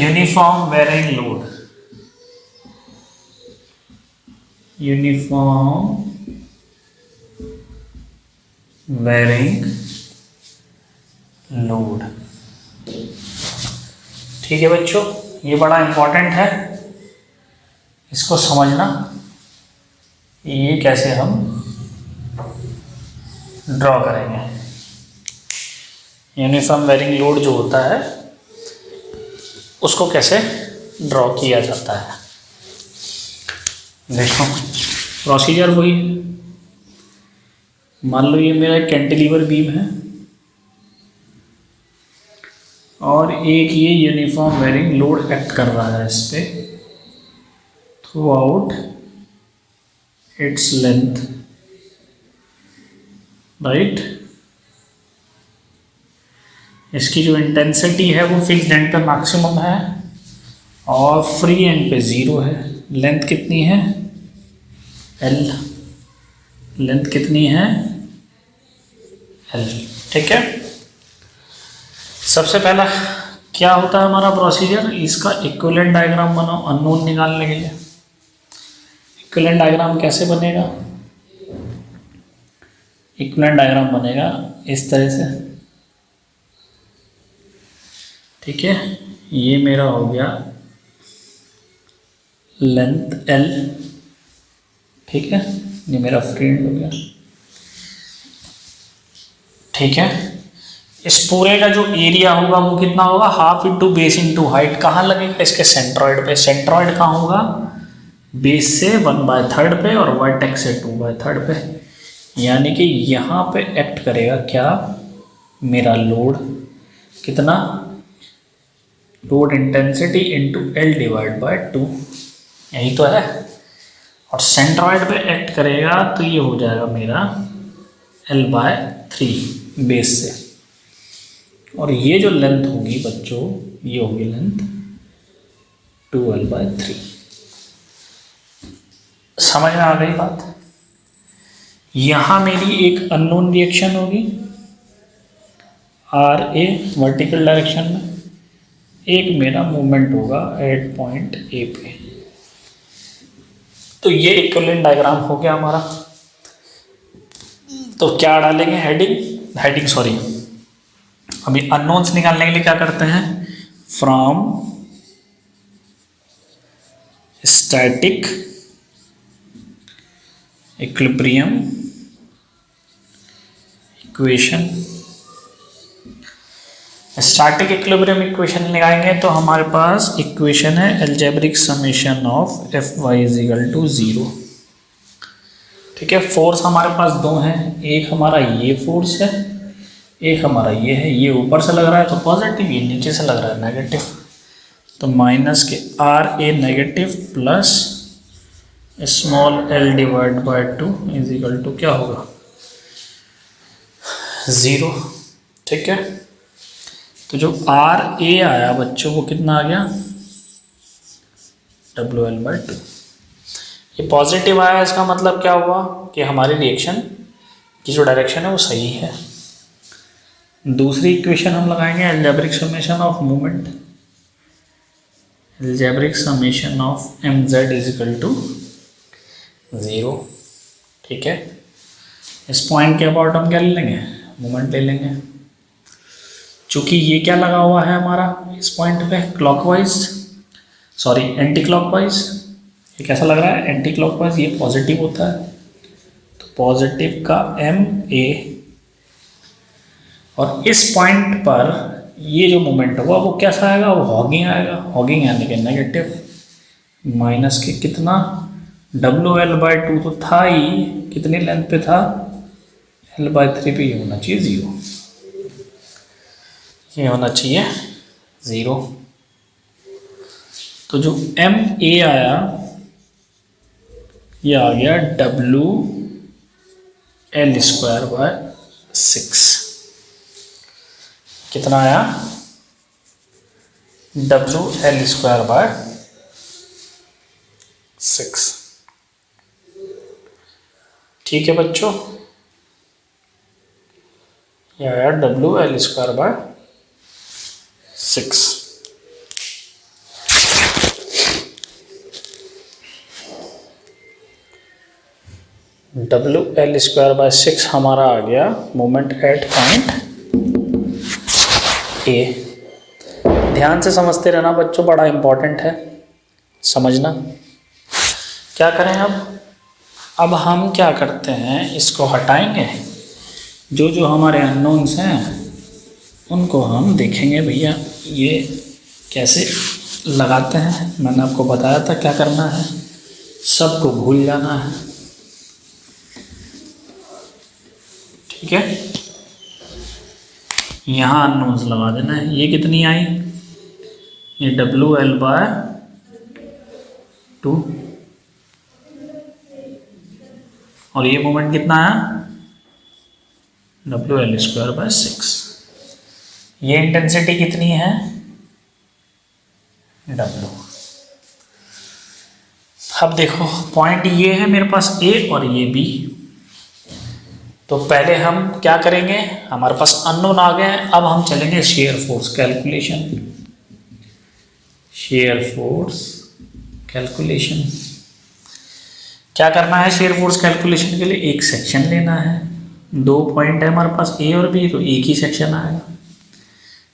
uniform varying load. Uniform varying load. ठीक है बच्चों, ये बड़ा इंपॉर्टेंट है, इसको समझना। ये कैसे हम ड्रॉ करेंगे, यूनिफॉर्म वेरिंग लोड जो होता है उसको कैसे ड्रॉ किया जाता है। देखो प्रोसीजर वही है। मान लो ये मेरा कैंटिलीवर बीम है और एक ये यूनिफॉर्म वेरिंग लोड एक्ट कर रहा है इस पे through out its length, right. इसकी जो इंटेंसिटी है वो फिक्स्ड एंड पे मैक्सिमम है और फ्री एंड पे 0 है। लेंथ कितनी है L, लेंथ कितनी है L, ठीक है। सबसे पहला क्या होता है हमारा प्रोसीजर, इसका इक्विवेलेंट डायग्राम बनाओ अननोन निकालने के लिए। इक्विवेलेंट डायग्राम कैसे बनेगा, इक्विवेलेंट डायग्राम बनेगा इस तरह से, ठीक है। ये मेरा हो गया लेंथ L, ठीक है, ये मेरा फ्रेंड हो गया, ठीक है। इस पूरे का जो एरिया होगा वो कितना होगा, half into base into height. कहाँ लगेगा, इसके सेंट्रॉइड पे। सेंट्रॉइड कहाँ होगा, बेस से 1/3 पे और वर्टेक्स से 2/3 पे। यानी कि यहाँ पे एक्ट करेगा क्या, मेरा लोड कितना, लोड इंटेंसिटी इंटू L/2, यही तो है। और सेंट्रॉइड पे एक्ट करेगा तो ये हो जाएगा मेरा L/3 बेस से। और ये जो लेंथ होगी बच्चों, ये होगी लेंथ 2L/3। समझ में आ गई बात। यहां मेरी एक अननोन रिएक्शन होगी RA वर्टिकल डायरेक्शन में, एक मेरा मूवमेंट होगा एट पॉइंट A पे। तो ये इक्विवेलेंट डायग्राम हो गया हमारा। तो क्या डालेंगे, हेडिंग सॉरी, अभी अननोन्स निकालने के लिए क्या करते हैं, from static equilibrium equation. Static equilibrium equation लगाएंगे तो हमारे पास इक्वेशन है अलजेब्रिक समेशन ऑफ Fy = 0, ठीक है। फोर्स हमारे पास दो हैं, एक हमारा ये फोर्स है, एक हमारा ये है। ये ऊपर से लग रहा है तो पॉजिटिव, ये नीचे से लग रहा है नेगेटिव। तो माइनस के RA negative plus small L/2 = क्या होगा, 0, ठीक है। तो जो RA आया बच्चों वो कितना आ गया, WL/2। ये पॉजिटिव आया, इसका मतलब क्या हुआ कि हमारी रिएक्शन की जो डायरेक्शन है वो सही है। दूसरी इक्वेशन हम लगाएंगे algebraic summation of movement, algebraic summation of mz = 0, ठीक है। इस पॉइंट के अबाउट हम क्या ले लेंगे, मूवमेंट ले लेंगे। चूंकि ये क्या लगा हुआ है हमारा इस पॉइंट पे, क्लॉकवाइज, सॉरी एंटी क्लॉकवाइज। ये कैसा लग रहा है, एंटी क्लॉकवाइज, ये पॉजिटिव होता है। तो पॉजिटिव का MA, और इस पॉइंट पर ये जो मोमेंट होगा वो कैसा आएगा, वो हॉगिंग आएगा। हॉगिंग यानी कि नेगेटिव। माइनस के कितना, WL/2 तो था ही, कितनी लेंथ पे था, L/3 पे। ये होना चाहिए 0, ये होना चाहिए 0। तो जो MA आया ये आ गया WL²/6। कितना आया, WL²/6। 6। ठीक है बच्चों, यह आया WL²/6। WL²/6 हमारा आ गया मोमेंट एट पॉइंट ए। ध्यान से समझते रहना बच्चों, बड़ा इंपॉर्टेंट है समझना। क्या करें अब हम क्या करते हैं, इसको हटाएंगे। जो जो हमारे अननोन्स हैं उनको हम देखेंगे भैया ये कैसे लगाते हैं। मैंने आपको बताया था क्या करना है, सबको भूल जाना है। ठीक है, यहाँ अननोन्स लगा देना है। ये कितनी आई, ये WL/2 और ये मोमेंट कितना है WL²/6। ये इंटेंसिटी कितनी है W। अब देखो पॉइंट ये है मेरे पास A और ये B। तो पहले हम क्या करेंगे, हमारे पास अननोन आ गए हैं, अब हम चलेंगे shear force calculation. Shear force calculation क्या करना है, शेयर फोर्स कैलकुलेशन के लिए एक सेक्शन लेना है। 2 पॉइंट है हमारे पास A और B, तो एक ही सेक्शन आएगा।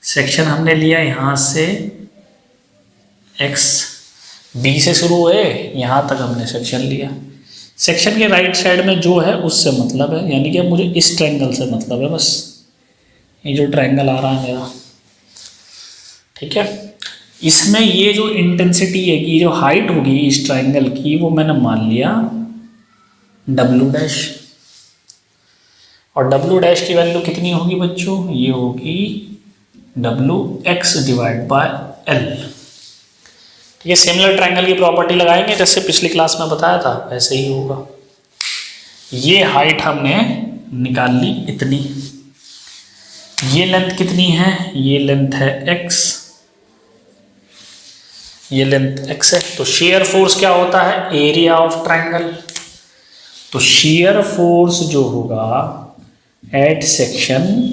सेक्शन हमने लिया यहाँ से X, B से शुरू हुए यहाँ तक हमने सेक्शन लिया। सेक्शन के राइट साइड में जो है उससे मतलब है, यानी कि मुझे इस ट्रायंगल से मतलब है बस, ये जो ट्रायंगल आ रहा है मेरा। ठीक है, इसमें ये जो इंटेंसिटी है कि जो हाइट होगी इस ट्रायंगल की, वो मैंने मान लिया W'। और W' की वैल्यू कितनी होगी बच्चों, ये होगी WX/L। ठीक है, सिमिलर ट्रायंगल की प्रॉपर्टी लगाएंगे जैसे पिछली क्लास में बताया था, वैसे ही होगा। ये हाइट हमने निकाल ली इतनी। ये लेंथ कितनी है, ये लेंथ है x, ये लेंथ x है। तो शेयर फोर्स क्या होता है, एरिया ऑफ ट्रायंगल। तो शेयर फोर्स जो होगा एट सेक्शन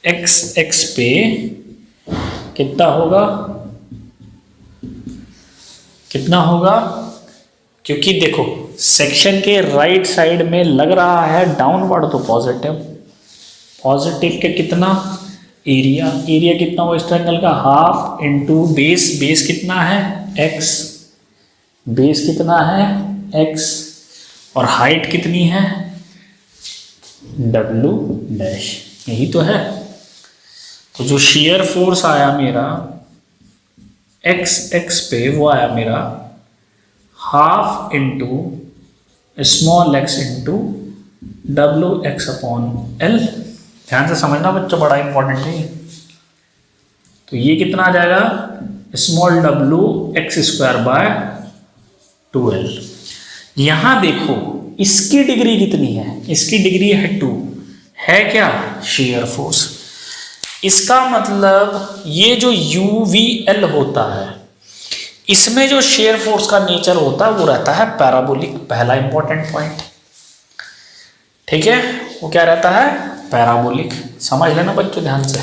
x पे कितना होगा, कितना होगा, क्योंकि देखो सेक्शन के राइट साइड में लग रहा है डाउनवर्ड, तो पॉजिटिव। पॉजिटिव के कितना एरिया, एरिया कितना हुआ इस ट्रायंगल का, हाफ इंटू बेस। बेस कितना है x, बेस कितना है x, और हाइट कितनी है W', यही तो है। तो जो शेयर फोर्स आया मेरा x पे, वो आया मेरा half into small x into WX/L। ध्यान से समझना बच्चों, बड़ा इंपॉर्टेंट है। तो ये कितना आ जाएगा, स्मॉल WX²/2L। यहां देखो इसकी डिग्री कितनी है, इसकी डिग्री है 2, है क्या शेयर फोर्स। इसका मतलब ये जो UVL होता है, इसमें जो शेयर फोर्स का नेचर होता है वो रहता है पैराबोलिक। पहला इंपॉर्टेंट पॉइंट, ठीक है, वो क्या रहता है पैराबोलिक। समझ लेना बच्चों ध्यान से,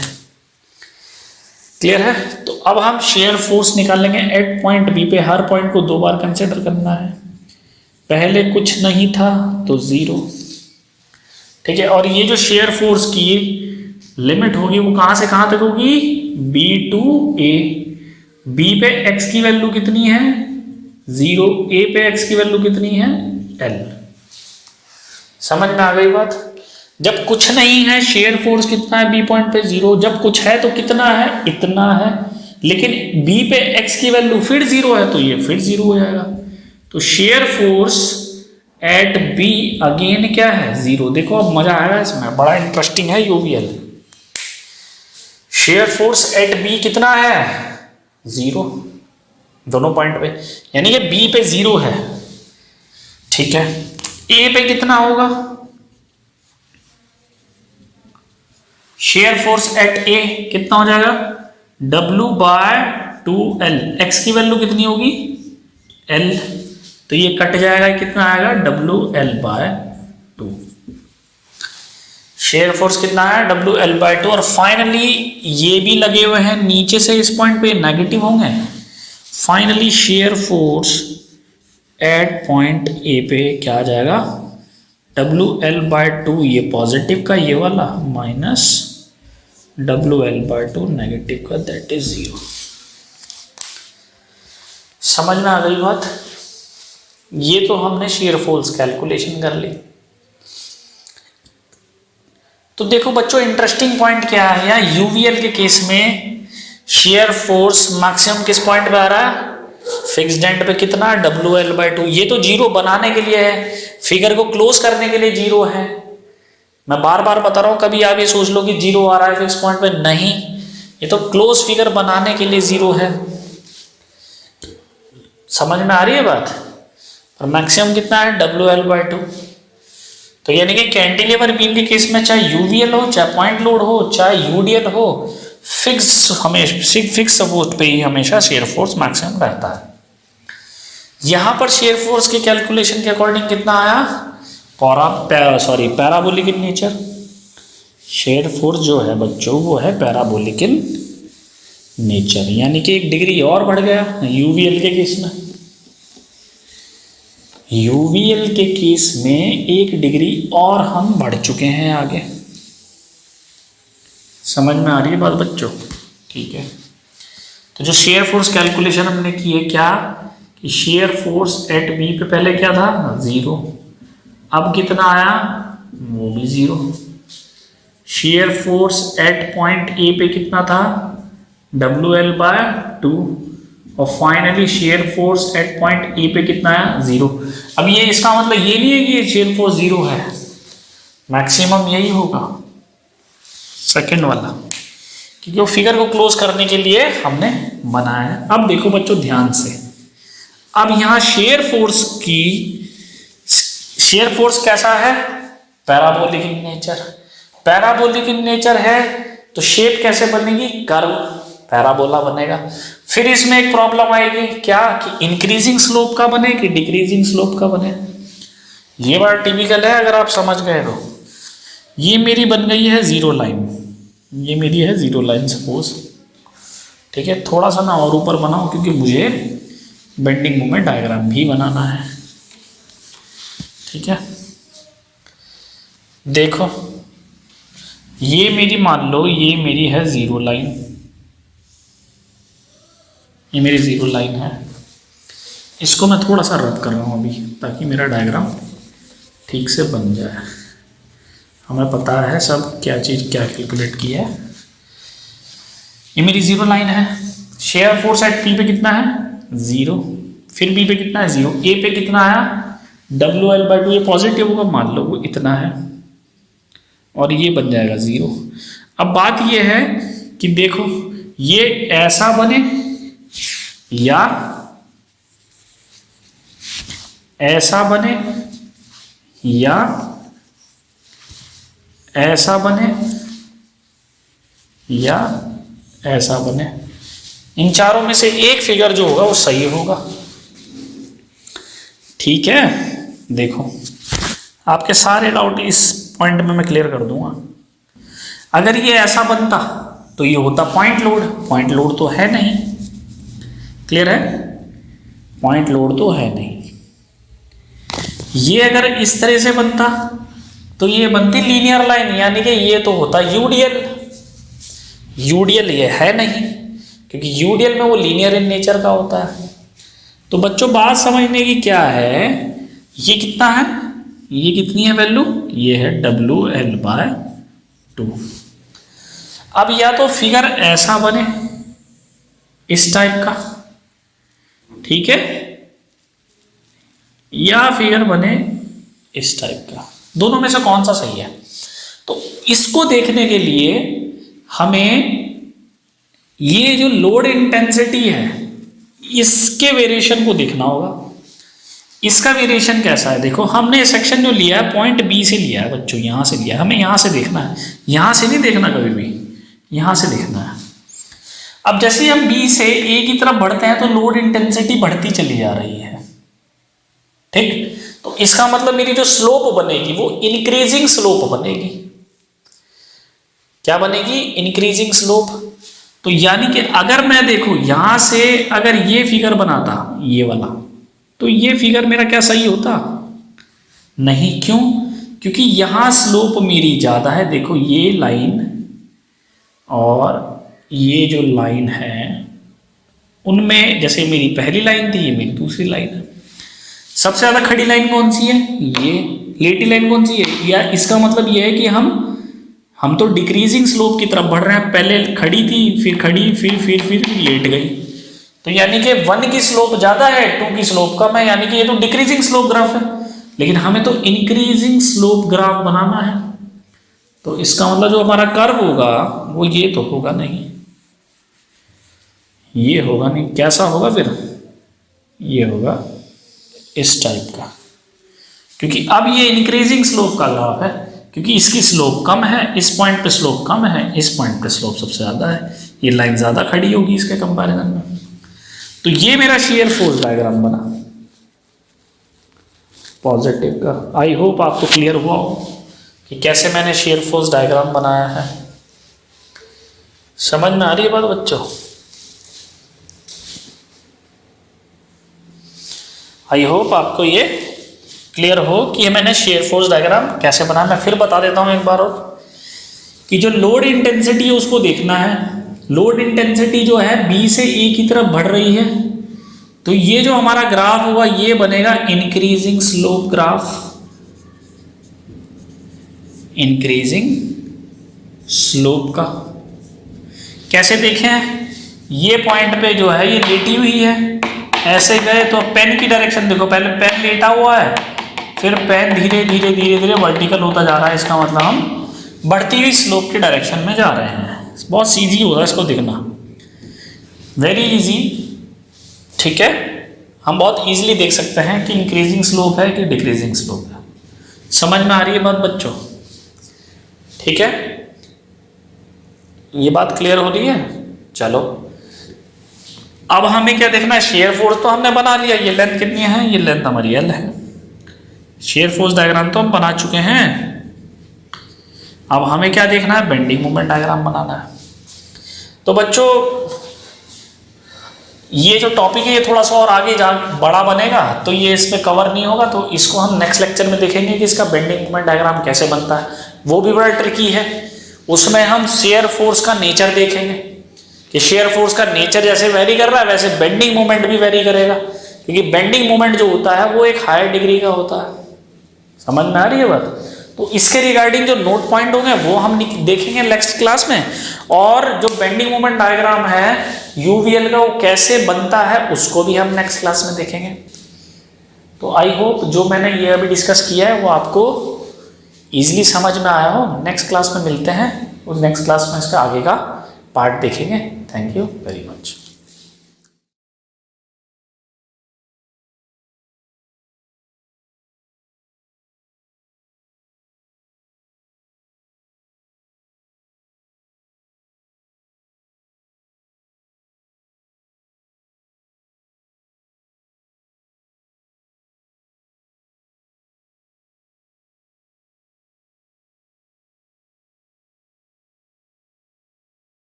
क्लियर है। तो अब हम शेयर फोर्स निकालेंगे एट पॉइंट बी पे। हर पॉइंट को 2 बार कंसिडर करना है। पहले कुछ नहीं था तो 0, ठीक है। और ये जो शेयर फोर्स की लिमिट होगी वो कहां से कहां तक होगी, B to A। B पे x की वैल्यू कितनी है 0, A पे x की वैल्यू कितनी है L। समझ में आ गई बात। जब कुछ नहीं है शेयर फोर्स कितना है B पॉइंट पे 0, जब कुछ है तो कितना है इतना है, लेकिन B पे x की वैल्यू फिर 0 है तो ये फिर 0 हो जाएगा। तो share force eight B again क्या है 0। देखो अब मजा आएगा इसमें, बड़ा इंटरेस्टिंग है UVL। Share force eight B कितना है 0 दोनों पॉइंट पे, यानी कि B पे 0 है, ठीक है। A पे कितना होगा, शेयर फोर्स एट A कितना हो जाएगा W/2L। x की वैल्यू कितनी होगी L, तो ये कट जाएगा, कितना आएगा WL/2। शेयर फोर्स कितना है WL/2। और फाइनली ये भी लगे हुए हैं नीचे से, इस पॉइंट पे नेगेटिव होंगे। Finally share force at point ए पे क्या आ जाएगा WL/2, ये पॉजिटिव का ये वाला, माइनस WL/2 नेगेटिव का, दैट इज 0। समझ में आ गई बात? ये तो हमने शेयर फोर्स कैलकुलेशन कर ली। तो देखो बच्चों, इंटरेस्टिंग पॉइंट क्या है यहाँ, यूवीएल के केस में शेयर फोर्स मैक्सिमम किस पॉइंट पे आ रहा है, फिक्स्ड एंड पे। कितना WL/2। ये तो 0 बनाने के लिए है, फिगर को क्लोज करने के लिए 0 है। मैं बार बार बता रहा हूं, कभी आप ये सोच लो कि 0 आ रहा है फिक्स पॉइंट पे, नहीं, ये तो क्लोज फिगर बनाने के लिए 0 है। समझ में आ रही है बात? और मैक्सिमम कितना है WL/2। तो यानी कि कैंटिलीवर बीम के केस में चाहे यूवीएल हो, चाहे पॉइंट लोड हो, चाहे यूडीएल हो, फिक्स सपोर्ट पे ही हमेशा शेयर फोर्स मैक्सिमम रहता है। यहां पर शेयर फोर्स के कैलकुलेशन के अकॉर्डिंग कितना आया, parabolic in nature. Shear force जो है बच्चों वो है पैराबोलिक इन नेचर, यानी कि 1 डिग्री और बढ़ गया यूवीएल के केस में। यूवीएल के केस में 1 डिग्री और हम बढ़ चुके हैं आगे। समझ में आ रही है बात बच्चों? ठीक है। तो जो शेयर फोर्स कैलकुलेशन हमने की है क्या, कि शेयर फोर्स एट बी पे पहले क्या था 0, अब कितना आया, वो भी 0। शेयर फोर्स एट पॉइंट ए पे कितना था WL/2, और finally share force at point ए पे कितना आया 0। अब ये इसका मतलब ये नहीं है कि ये शेयर फोर्स 0 है, मैक्सिमम यही होगा सेकंड वाला, क्योंकि वो फिगर को क्लोज करने के लिए हमने बनाया है। अब देखो बच्चों ध्यान से, अब यहां शेयर फोर्स कैसा है, parabolic in nature. Parabolic in nature है तो शेप कैसे बनेगी, कर्व पैराबोला बनेगा। फिर इसमें एक प्रॉब्लम आएगी क्या, कि इंक्रीजिंग स्लोप का बने कि डिक्रीजिंग स्लोप का बने। ये बात टिपिकल है, अगर आप समझ गए तो। ये मेरी बन गई है 0 लाइन, ये मेरी है 0 लाइन सपोज, ठीक है। थोड़ा सा ना और ऊपर बनाओ, क्योंकि मुझे बेंडिंग मोमेंट डायग्राम भी बनाना है, ठीक है। देखो ये मेरी, मान लो ये मेरी है 0 लाइन, ये मेरी 0 लाइन है। इसको मैं थोड़ा सा रब कर रहा हूँ अभी, ताकि मेरा डायग्राम ठीक से बन जाए। हमें पता है सब क्या चीज़ क्या कैलकुलेट की है। ये मेरी 0 लाइन है। शेयर फोर्स एट पी पे कितना है 0, फिर बी पे कितना है 0, ए पे कितना आया WL/2, ये पॉजिटिव होगा मान लो, वो इतना है, और ये बन जाएगा 0। अब बात ये है कि देखो ये ऐसा बने या ऐसा बने या ऐसा बने या ऐसा बने, इन चारों में से एक फिगर जो होगा वो सही होगा, ठीक है। देखो आपके सारे डाउट इस पॉइंट में मैं क्लियर कर दूंगा। अगर ये ऐसा बनता तो ये होता पॉइंट लोड, पॉइंट लोड तो है नहीं, क्लियर है, पॉइंट लोड तो है नहीं। ये अगर इस तरह से बनता तो ये बनती लीनियर लाइन, यानी कि ये तो होता यूडीएल। यूडीएल ये है नहीं, क्योंकि यूडीएल में वो लीनियर इन नेचर का होता है। तो बच्चों बात समझने की क्या है, ये कितना है, ये कितनी है वैल्यू, ये है WL/2। अब या तो फिगर ऐसा बने इस टाइप का, ठीक है, या फिगर बने इस टाइप का, दोनों में से कौन सा सही है। तो इसको देखने के लिए हमें ये जो लोड इंटेंसिटी है इसके वेरिएशन को देखना होगा। इसका वेरिएशन कैसा है, देखो हमने सेक्शन जो लिया है पॉइंट बी से लिया है बच्चों, यहां से लिया है, हमें यहां से देखना है, यहां से नहीं देखना कभी भी, यहां से देखना है। अब जैसे हम बी से ए की तरफ बढ़ते हैं तो लोड इंटेंसिटी बढ़ती चली जा रही है, ठीक। तो इसका मतलब मेरी जो स्लोप बनेगी वो इंक्रीजिंग स्लोप बनेगी। क्या बनेगी? Increasing slope. तो यानी कि अगर मैं देखो यहां से अगर ये फिगर बनाता ये वाला, तो ये फिगर मेरा क्या सही होता? नहीं। क्यों? क्योंकि यहां स्लोप मेरी ज्यादा है। देखो ये लाइन और ये जो लाइन है उनमें, जैसे मेरी पहली लाइन थी, ये मेरी दूसरी लाइन है। सबसे ज्यादा खड़ी लाइन कौन सी है? ये। लेटी लाइन कौन सी है? या इसका मतलब ये है कि हम तो डिक्रीजिंग स्लोप की तरफ बढ़ रहे हैं। पहले खड़ी थी, फिर खड़ी, फिर लेट गई। तो यानी कि 1 की स्लोप ज्यादा है, 2 की स्लोप कम है, यानी कि ये तो डिक्रीजिंग स्लोप ग्राफ है। लेकिन हमें तो इंक्रीजिंग स्लोप ग्राफ बनाना है। तो इसका मतलब जो हमारा कर्व होगा वो ये तो होगा नहीं, ये होगा नहीं। कैसा होगा फिर? ये होगा इस टाइप का। क्योंकि अब ये इंक्रीजिंग स्लोप का ग्राफ है, क्योंकि इसकी स्लोप कम है, इस पॉइंट पे स्लोप कम है, इस पॉइंट पे स्लोप सबसे ज्यादा है। ये लाइन ज्यादा खड़ी होगी इसके कंपैरिजन में। तो ये मेरा शेयर फोर्स डायग्राम बना पॉजिटिव का। आई होप आपको क्लियर हुआ हो कि कैसे मैंने शेयर फोर्स डायग्राम बनाया है। समझ में आ रही है बात बच्चों? आई होप आपको ये क्लियर हो कि मैंने शेयर फोर्स डायग्राम कैसे बनाया। मैं फिर बता देता हूं एक बार और कि जो लोड इंटेंसिटी है उसको देखना है। लोड इंटेंसिटी जो है बी से ए की तरफ बढ़ रही है, तो ये जो हमारा ग्राफ होगा ये बनेगा increasing slope graph. Increasing slope का कैसे देखें? ये पॉइंट पे जो है ये लेटी हुई है, ऐसे गए तो पेन की डायरेक्शन देखो, पहले पेन लेटा हुआ है, फिर पेन धीरे धीरे वर्टिकल होता जा रहा है। इसका मतलब हम बढ़ती हुई स्लोप की डायरेक्शन में जा रहे हैं। बहुत सीधी होगा इसको देखना, वेरी इजी। ठीक है, हम बहुत इजीली देख सकते हैं कि इंक्रीजिंग स्लोप है कि डिक्रीजिंग स्लोप है। समझ में आ रही है बात बच्चों? ठीक है, ये बात क्लियर हो रही है? चलो अब हमें क्या देखना है? शेयर फोर्स तो हमने बना लिया, ये लेंथ कितनी है? ये लेंथ हमारी एल है। शेयर फोर्स डायग्राम तो हम बना चुके हैं। अब हमें क्या देखना है? बेंडिंग मोमेंट डायग्राम बनाना है। तो बच्चों ये जो टॉपिक है ये थोड़ा सा और आगे जा बड़ा बनेगा, तो ये इसमें कवर नहीं होगा, तो इसको हम नेक्स्ट लेक्चर में देखेंगे कि इसका बेंडिंग मोमेंट डायग्राम कैसे बनता है। वो भी बड़ा ट्रिकी है। उसमें हम शेयर फोर्स का नेचर देखेंगे कि शेयर फोर्स का नेचर जैसे वेरी कर रहा है वैसे बेंडिंग मोमेंट भी वेरी करेगा, क्योंकि बेंडिंग मोमेंट जो होता है वो एक हायर डिग्री का होता है। समझ में आ रही है बात? तो इसके रिगार्डिंग जो नोट पॉइंट होंगे वो हम देखेंगे नेक्स्ट क्लास में, और जो बेंडिंग मोमेंट डायग्राम है यूवीएल का वो कैसे बनता है उसको भी हम नेक्स्ट क्लास में देखेंगे। तो आई होप जो मैंने ये अभी डिस्कस किया है वो आपको इजीली समझ में आया हो। नेक्स्ट क्लास में मिलते हैं, उस नेक्स्ट क्लास में इसका आगे का पार्ट देखेंगे। Thank you very much.